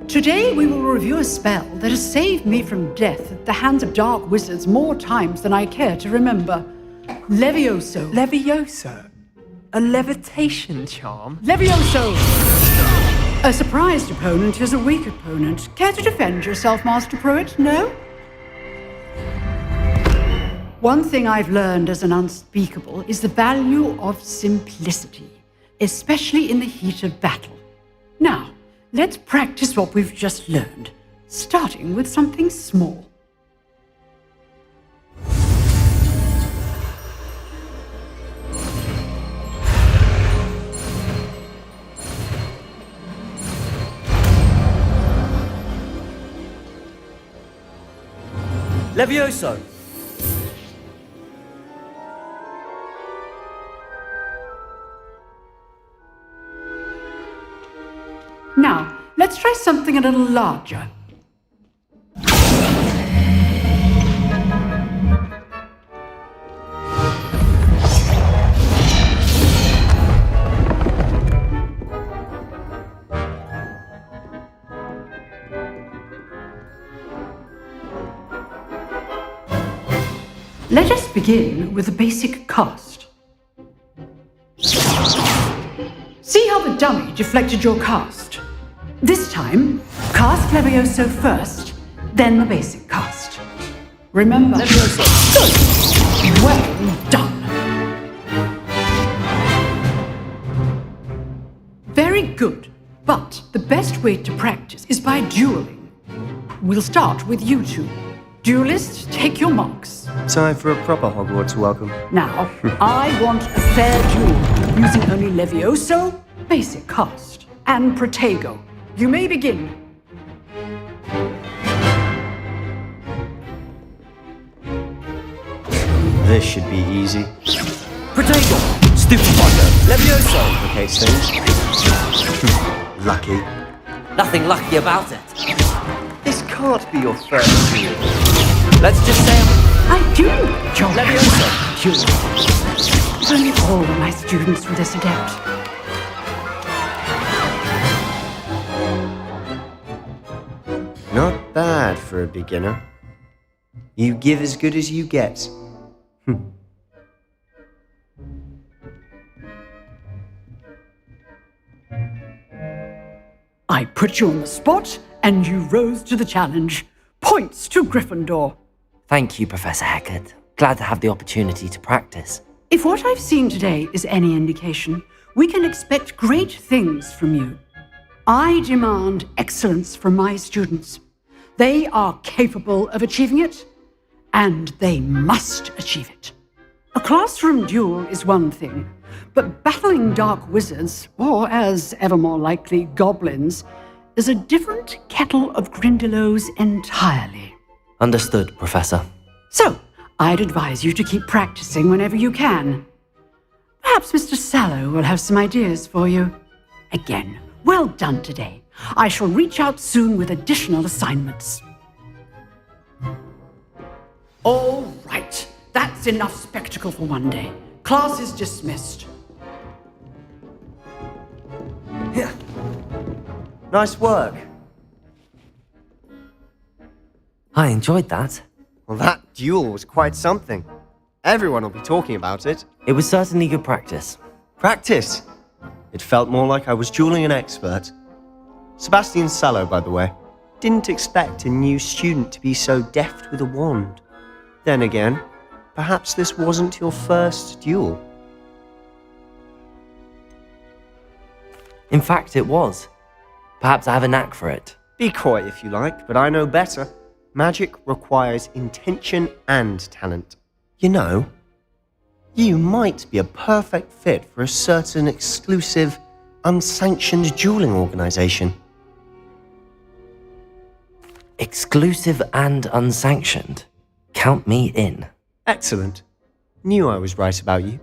Today we will review a spell that has saved me from death at the hands of dark wizards more times than I care to remember. Levioso. Levioso? A levitation charm? Levioso! A surprised opponent is a weak opponent. Care to defend yourself, Master Pruitt? No? One thing I've learned as an unspeakable is the value of simplicity, especially in the heat of battle. Now, let's practice what we've just learned, starting with something small. Levioso! Now, let's try something a little larger. Let us begin with a basic cast. See how the dummy deflected your cast? This time, cast Levioso first, then the basic cast. Remember, Levioso. Good. Well done. Very good, but the best way to practice is by dueling. We'll start with you two. Duelists, take your marks. Time for a proper Hogwarts welcome. Now, I want a fair duel, using only Levioso, basic cast, and Protego. You may begin. This should be easy. Protego! Stupefinder! Levioso! Okay, Sings. Lucky. Nothing lucky about it. This can't be your first duel. Let's just say I do, John. Levioso! If only all of my students were this adept. Not bad for a beginner. You give as good as you get. I put you on the spot, and you rose to the challenge. Points to Gryffindor. Thank you, Professor Hecat. Glad to have the opportunity to practice. If what I've seen today is any indication, we can expect great things from you. I demand excellence from my students. They are capable of achieving it, and they must achieve it. A classroom duel is one thing, but battling dark wizards, or as ever more likely, goblins, is a different kettle of Grindylows entirely. Understood, Professor. So, I'd advise you to keep practicing whenever you can. Perhaps Mr. Sallow will have some ideas for you. Again, well done today. I shall reach out soon with additional assignments. All right, that's enough spectacle for one day. Class is dismissed. Yeah. Nice work. I enjoyed that. Well, that duel was quite something. Everyone will be talking about it. It was certainly good practice. Practice? It felt more like I was dueling an expert. Sebastian Sallow, by the way. Didn't expect a new student to be so deft with a wand. Then again, perhaps this wasn't your first duel. In fact, it was. Perhaps I have a knack for it. Be coy if you like, but I know better. Magic requires intention and talent. You know, you might be a perfect fit for a certain exclusive, unsanctioned dueling organization. Exclusive and unsanctioned? Count me in. Excellent. Knew I was right about you.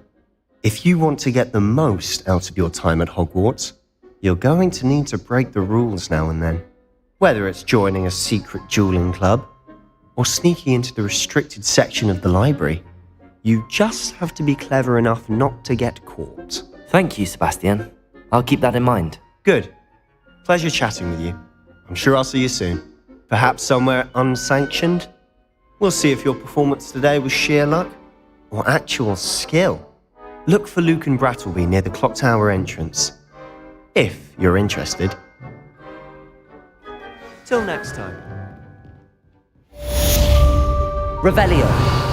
If you want to get the most out of your time at Hogwarts, you're going to need to break the rules now and then. Whether it's joining a secret dueling club or sneaking into the restricted section of the library, you just have to be clever enough not to get caught. Thank you, Sebastian. I'll keep that in mind. Good. Pleasure chatting with you. I'm sure I'll see you soon. Perhaps somewhere unsanctioned? We'll see if your performance today was sheer luck or actual skill. Look for Luke and Brattleby near the clock tower entrance, if you're interested. Till next time. Revelio.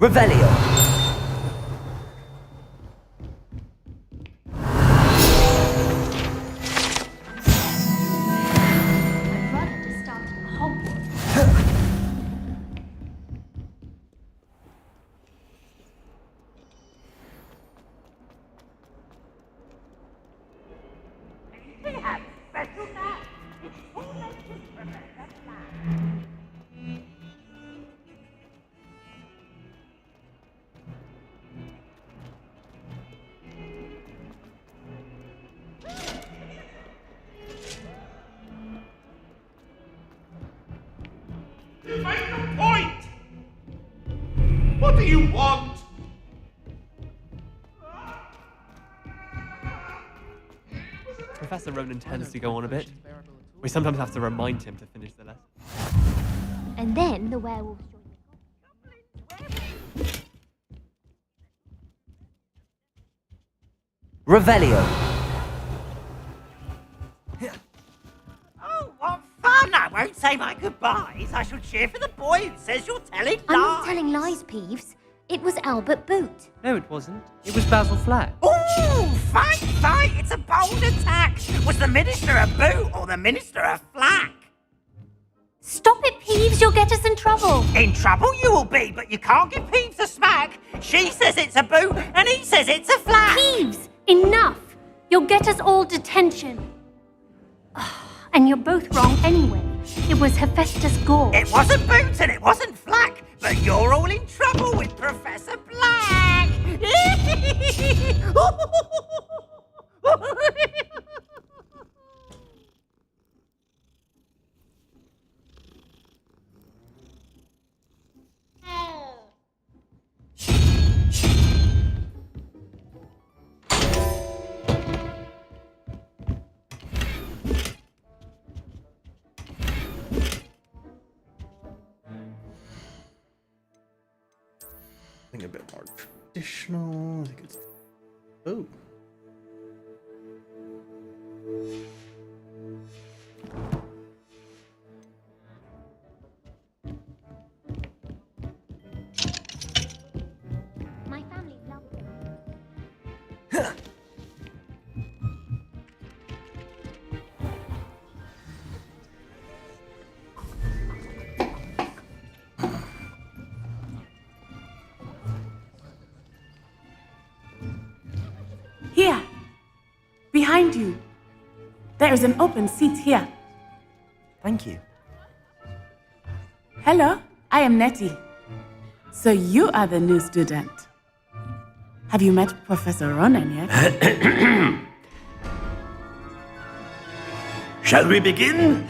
Revelio. I'd rather just start at Hogwarts. Make a point! What do you want? Professor Ronan tends to go on a bit. We sometimes have to remind him to finish the lesson. And then the werewolves join Revelio. Oh, what fun! I won't say my goodbyes. I shall cheer for the boy who says you're telling lies. I'm not telling lies, Peeves. It was Albert Boot. No, it wasn't. It was Basil Flack. Ooh, fight, fight! It's a bold attack. Was the Minister a boot or the Minister a flack? Stop it, Peeves. You'll get us in trouble. In trouble you will be, but you can't give Peeves a smack. She says it's a boot and he says it's a flack. Peeves, enough. You'll get us all detention. And you're both wrong anyway. It was Hephaestus Gore. It wasn't boot and it wasn't flack, but you're all in trouble with Professor Black. Something a bit more traditional. I think it's. Oh. My family loves them. Here. Behind you. There is an open seat here. Thank you. Hello, I am Nettie. So you are the new student. Have you met Professor Ronan yet? Shall we begin?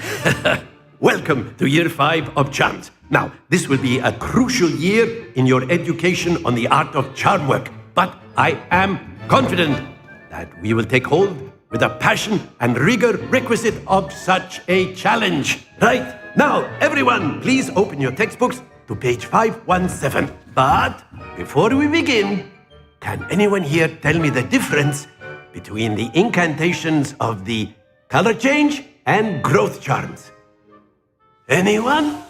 Welcome to Year 5 of Charms. Now, this will be a crucial year in your education on the art of charm work, but I am confident that we will take hold with the passion and rigor requisite of such a challenge. Right, now, everyone, please open your textbooks to page 517. But before we begin, can anyone here tell me the difference between the incantations of the color change and growth charms? Anyone?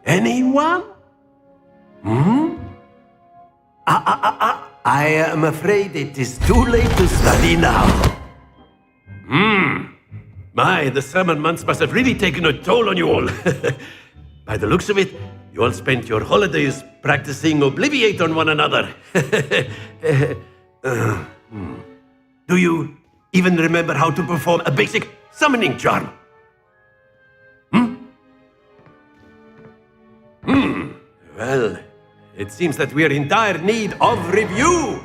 Anyone? I am afraid it is too late to study now. My, the summer months must have really taken a toll on you all. By the looks of it, you all spent your holidays practicing Obliviate on one another. Do you even remember how to perform a basic summoning charm? Well, it seems that we are in dire need of review.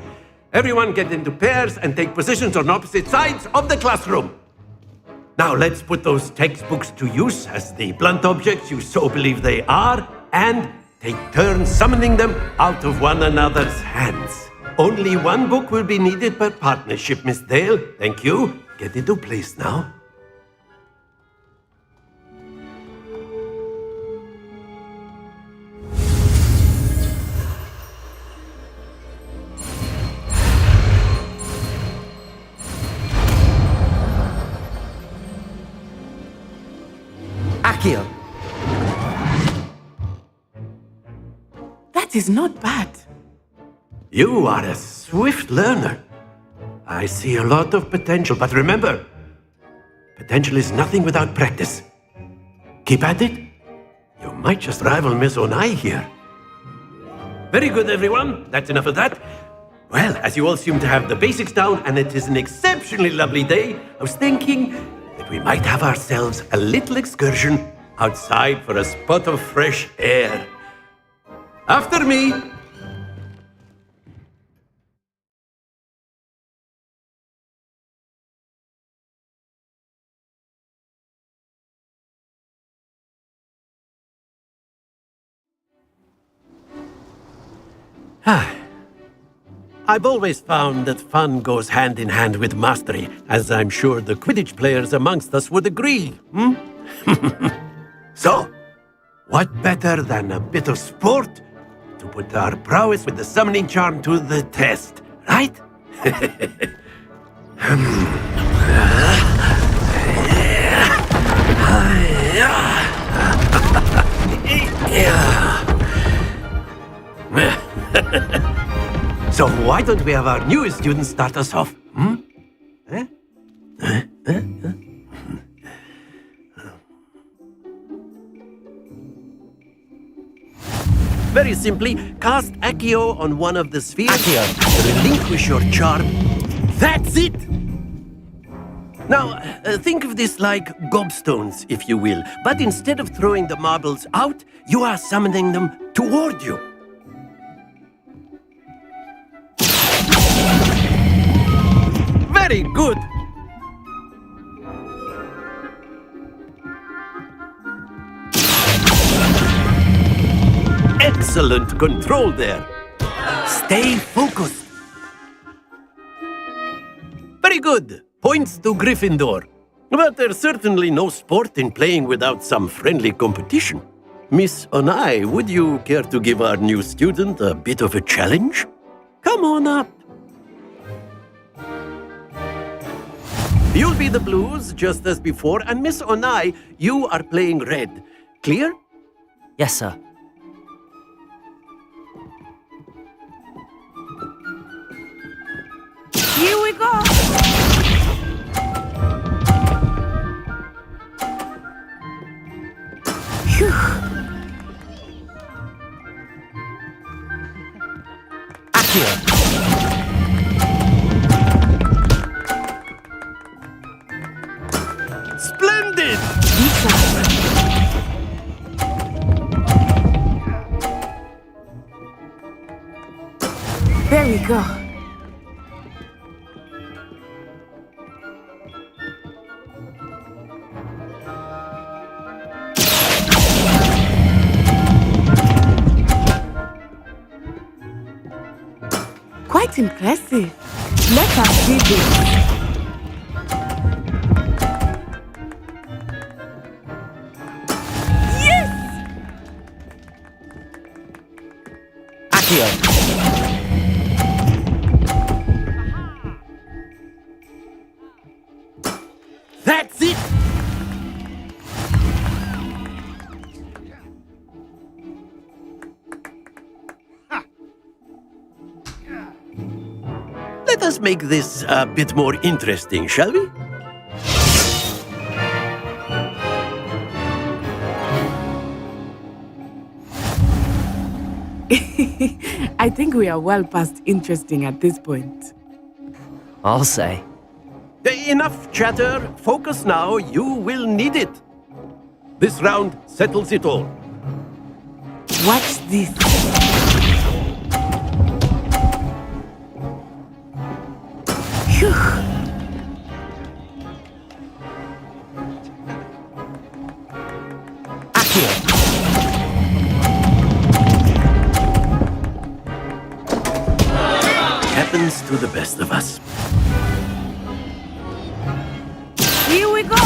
Everyone get into pairs and take positions on opposite sides of the classroom. Now let's put those textbooks to use as the blunt objects you so believe they are, and take turns summoning them out of one another's hands. Only one book will be needed per partnership, Miss Dale. Thank you. Get into place now. Accio. That is not bad. You are a swift learner. I see a lot of potential, but remember, potential is nothing without practice. Keep at it. You might just rival Miss Onai here. Very good, everyone. That's enough of that. Well, as you all seem to have the basics down, and it is an exceptionally lovely day, I was thinking that we might have ourselves a little excursion outside for a spot of fresh air. After me. I've always found that fun goes hand in hand with mastery, as I'm sure the Quidditch players amongst us would agree. So, what better than a bit of sport to put our prowess with the summoning charm to the test, right? So why don't we have our newest student start us off? Very simply, cast Accio on one of the spheres. Accio. Relinquish your charm. That's it! Now, think of this like gobstones, if you will. But instead of throwing the marbles out, you are summoning them toward you. Very good! Excellent control there. Stay focused. Very good. Points to Gryffindor. But there's certainly no sport in playing without some friendly competition. Miss Onai, would you care to give our new student a bit of a challenge? Come on up. You'll be the blues, just as before, and Miss Onai, you are playing red. Clear? Yes, sir. Here we go! Phew. Accio! Splendid! There we go. Quite impressive. Let us see this. That's it! Let us make this a bit more interesting, shall we? I think we are well past interesting at this point. I'll say. Enough chatter. Focus now. You will need it. This round settles it all. Watch this. Phew. Happens to the best of us. Here we go!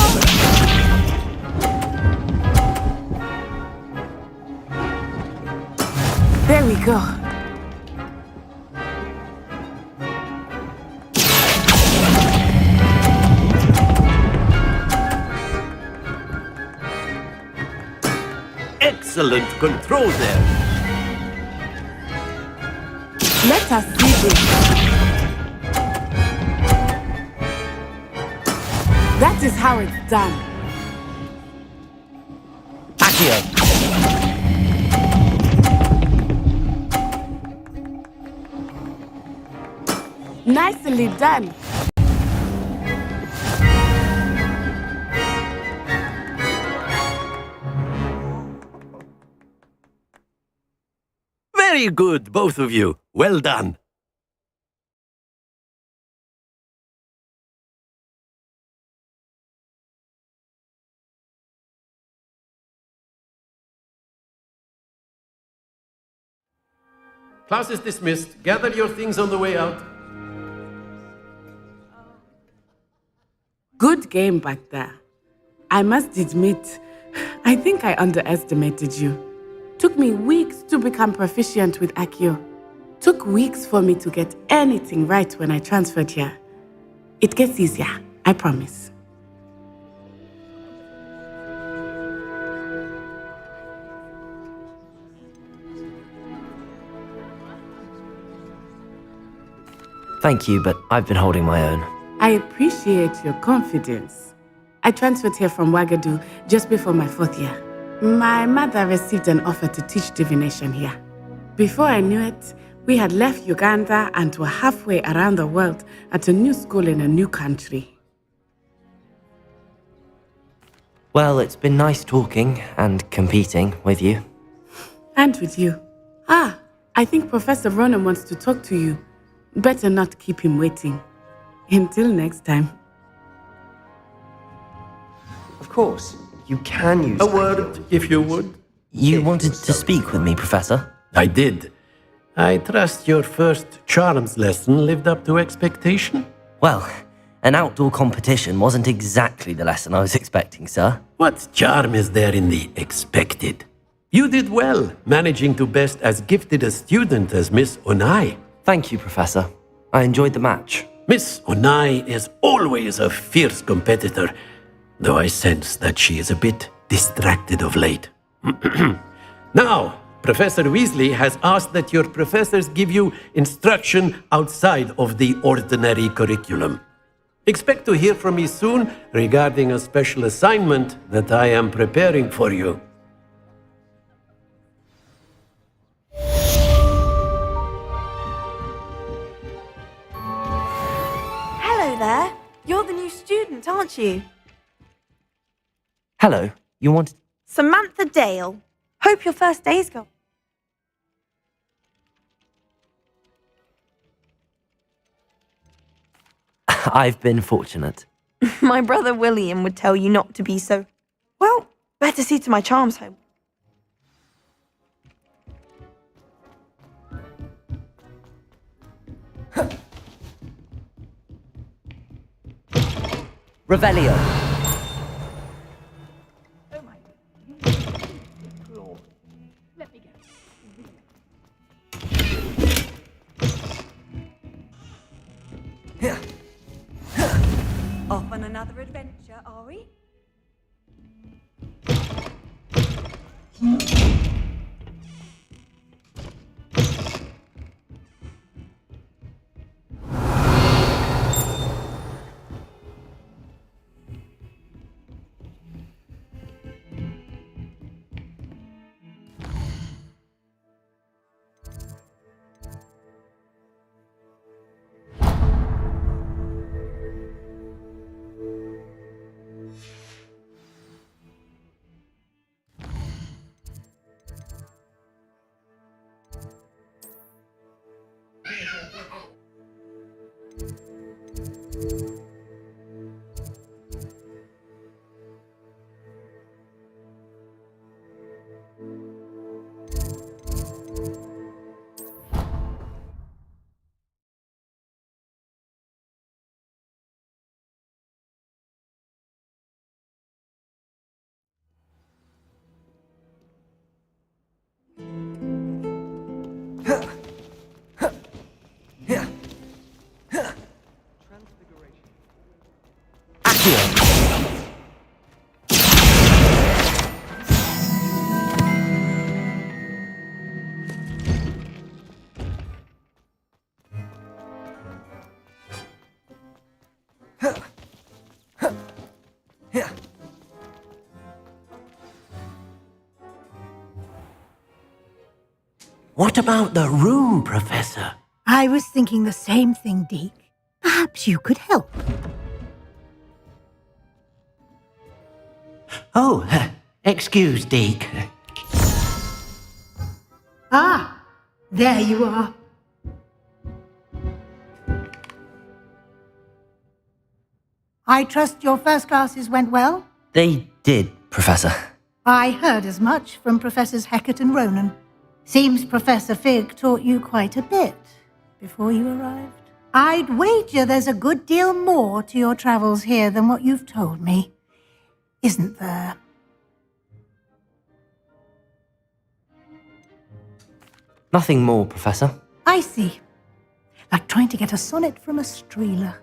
There we go. Excellent control there. Let us see this. That is how it's done. Accio! Nicely done. Very good, both of you. Well done. Class is dismissed. Gather your things on the way out. Good game back there. I must admit, I think I underestimated you. Took me weeks to become proficient with Accio. Took weeks for me to get anything right when I transferred here. It gets easier, I promise. Thank you, but I've been holding my own. I appreciate your confidence. I transferred here from Wagadu just before my 4th year. My mother received an offer to teach divination here. Before I knew it, we had left Uganda and were halfway around the world at a new school in a new country. Well, it's been nice talking and competing with you. And with you. Ah, I think Professor Ronan wants to talk to you. Better not keep him waiting. Until next time. Of course, you can use A word, if you would. You wanted to speak with me, Professor? I did. I trust your first charms lesson lived up to expectation? Well, an outdoor competition wasn't exactly the lesson I was expecting, sir. What charm is there in the expected? You did well, managing to best as gifted a student as Miss Onai. Thank you, Professor. I enjoyed the match. Miss Onai is always a fierce competitor, though I sense that she is a bit distracted of late. Now, Professor Weasley has asked that your professors give you instruction outside of the ordinary curriculum. Expect to hear from me soon regarding a special assignment that I am preparing for you. Hello there. You're the new student, aren't you? Hello, you wanted... Samantha Dale. Hope your first day's gone. I've been fortunate. My brother William would tell you not to be so... Well, better see to my charms home. Revelio. Let me go. Off on another adventure, are we? What about the room, Professor? I was thinking the same thing, Deke. Perhaps you could help. Oh, excuse, Deke. Ah, there you are. I trust your first classes went well? They did, Professor. I heard as much from Professors Hecat and Ronan. Seems Professor Fig taught you quite a bit before you arrived. I'd wager there's a good deal more to your travels here than what you've told me. Isn't there? Nothing more, Professor. I see. Like trying to get a sonnet from a streeler.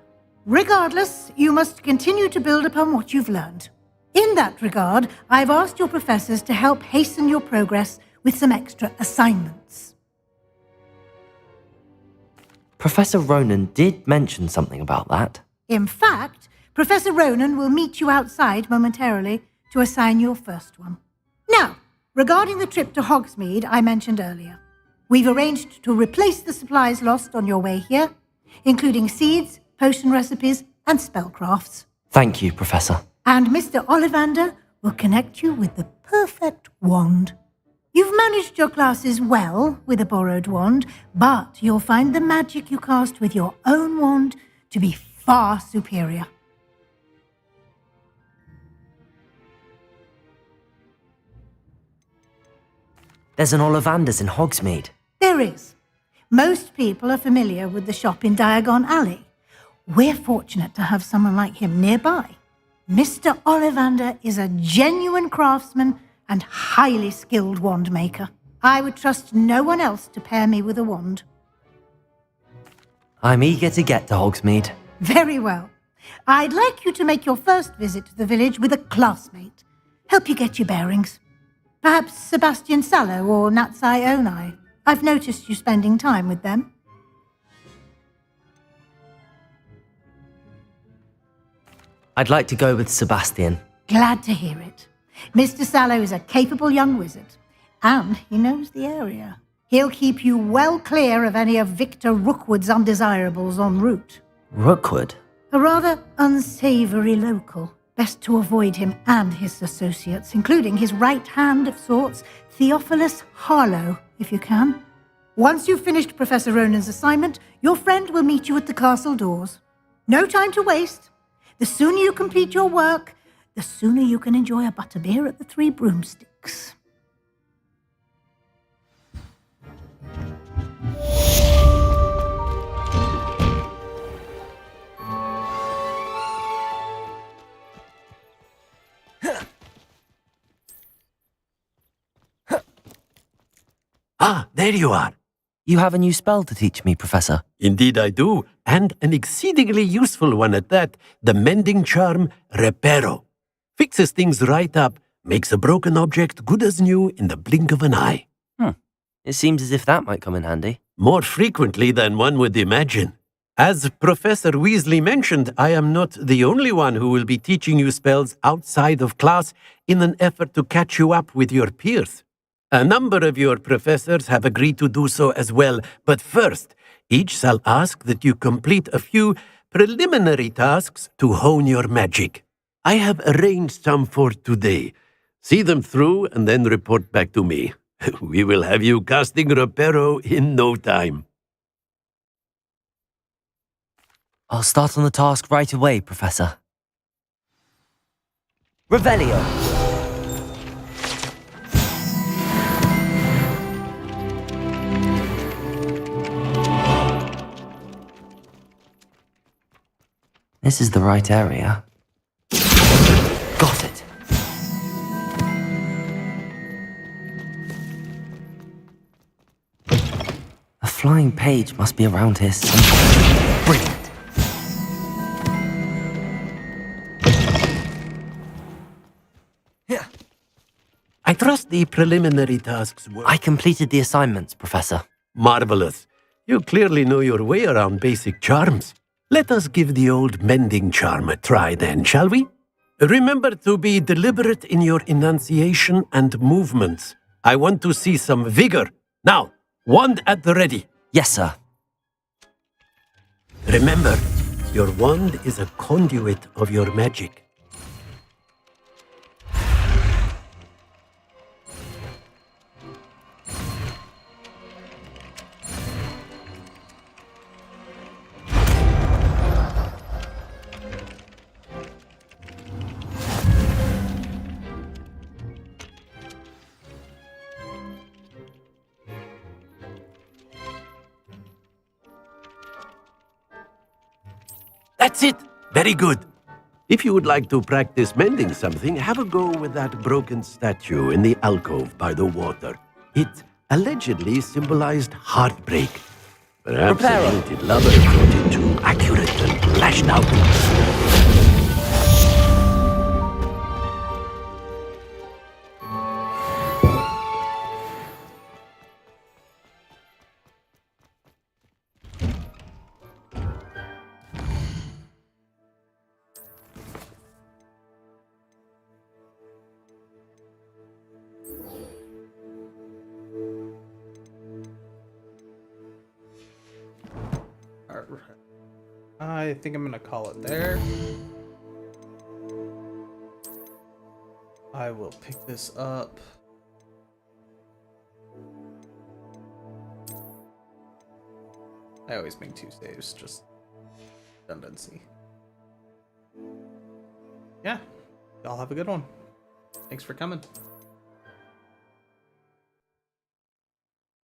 Regardless, you must continue to build upon what you've learned. In that regard, I've asked your professors to help hasten your progress with some extra assignments. Professor Ronan did mention something about that. In fact, Professor Ronan will meet you outside momentarily to assign your first one. Now, regarding the trip to Hogsmeade I mentioned earlier, we've arranged to replace the supplies lost on your way here, including seeds, potion recipes, and spellcrafts. Thank you, Professor. And Mr. Ollivander will connect you with the perfect wand. You've managed your classes well with a borrowed wand, but you'll find the magic you cast with your own wand to be far superior. There's an Ollivander's in Hogsmeade. There is. Most people are familiar with the shop in Diagon Alley. We're fortunate to have someone like him nearby. Mr. Ollivander is a genuine craftsman and highly skilled wand maker. I would trust no one else to pair me with a wand. I'm eager to get to Hogsmeade. Very well. I'd like you to make your first visit to the village with a classmate. Help you get your bearings. Perhaps Sebastian Sallow or Natsai Onai. I've noticed you spending time with them. I'd like to go with Sebastian. Glad to hear it. Mr. Sallow is a capable young wizard, and he knows the area. He'll keep you well clear of any of Victor Rookwood's undesirables en route. Rookwood? A rather unsavory local. Best to avoid him and his associates, including his right hand of sorts, Theophilus Harlow, if you can. Once you've finished Professor Ronan's assignment, your friend will meet you at the castle doors. No time to waste. The sooner you complete your work, the sooner you can enjoy a butterbeer at the Three Broomsticks. Ah, there you are. You have a new spell to teach me, Professor. Indeed I do, and an exceedingly useful one at that, the mending charm Reparo. Fixes things right up, makes a broken object good as new in the blink of an eye. It seems as if that might come in handy. More frequently than one would imagine. As Professor Weasley mentioned, I am not the only one who will be teaching you spells outside of class in an effort to catch you up with your peers. A number of your professors have agreed to do so as well, but first, each shall ask that you complete a few preliminary tasks to hone your magic. I have arranged some for today. See them through and then report back to me. We will have you casting Reparo in no time. I'll start on the task right away, Professor. Revelio! This is the right area. Got it! A flying page must be around here somewhere. Brilliant! I trust the preliminary tasks were... I completed the assignments, Professor. Marvelous. You clearly know your way around basic charms. Let us give the old mending charm a try then, shall we? Remember to be deliberate in your enunciation and movements. I want to see some vigor. Now, wand at the ready. Yes, sir. Remember, your wand is a conduit of your magic. That's it! Very good. If you would like to practice mending something, have a go with that broken statue in the alcove by the water. It allegedly symbolized heartbreak. Perhaps a jilted lover thought it too accurate and lashed out. I think I'm gonna call it there. I will pick this up. I always make 2 saves, just redundancy. Yeah, y'all have a good one. Thanks for coming.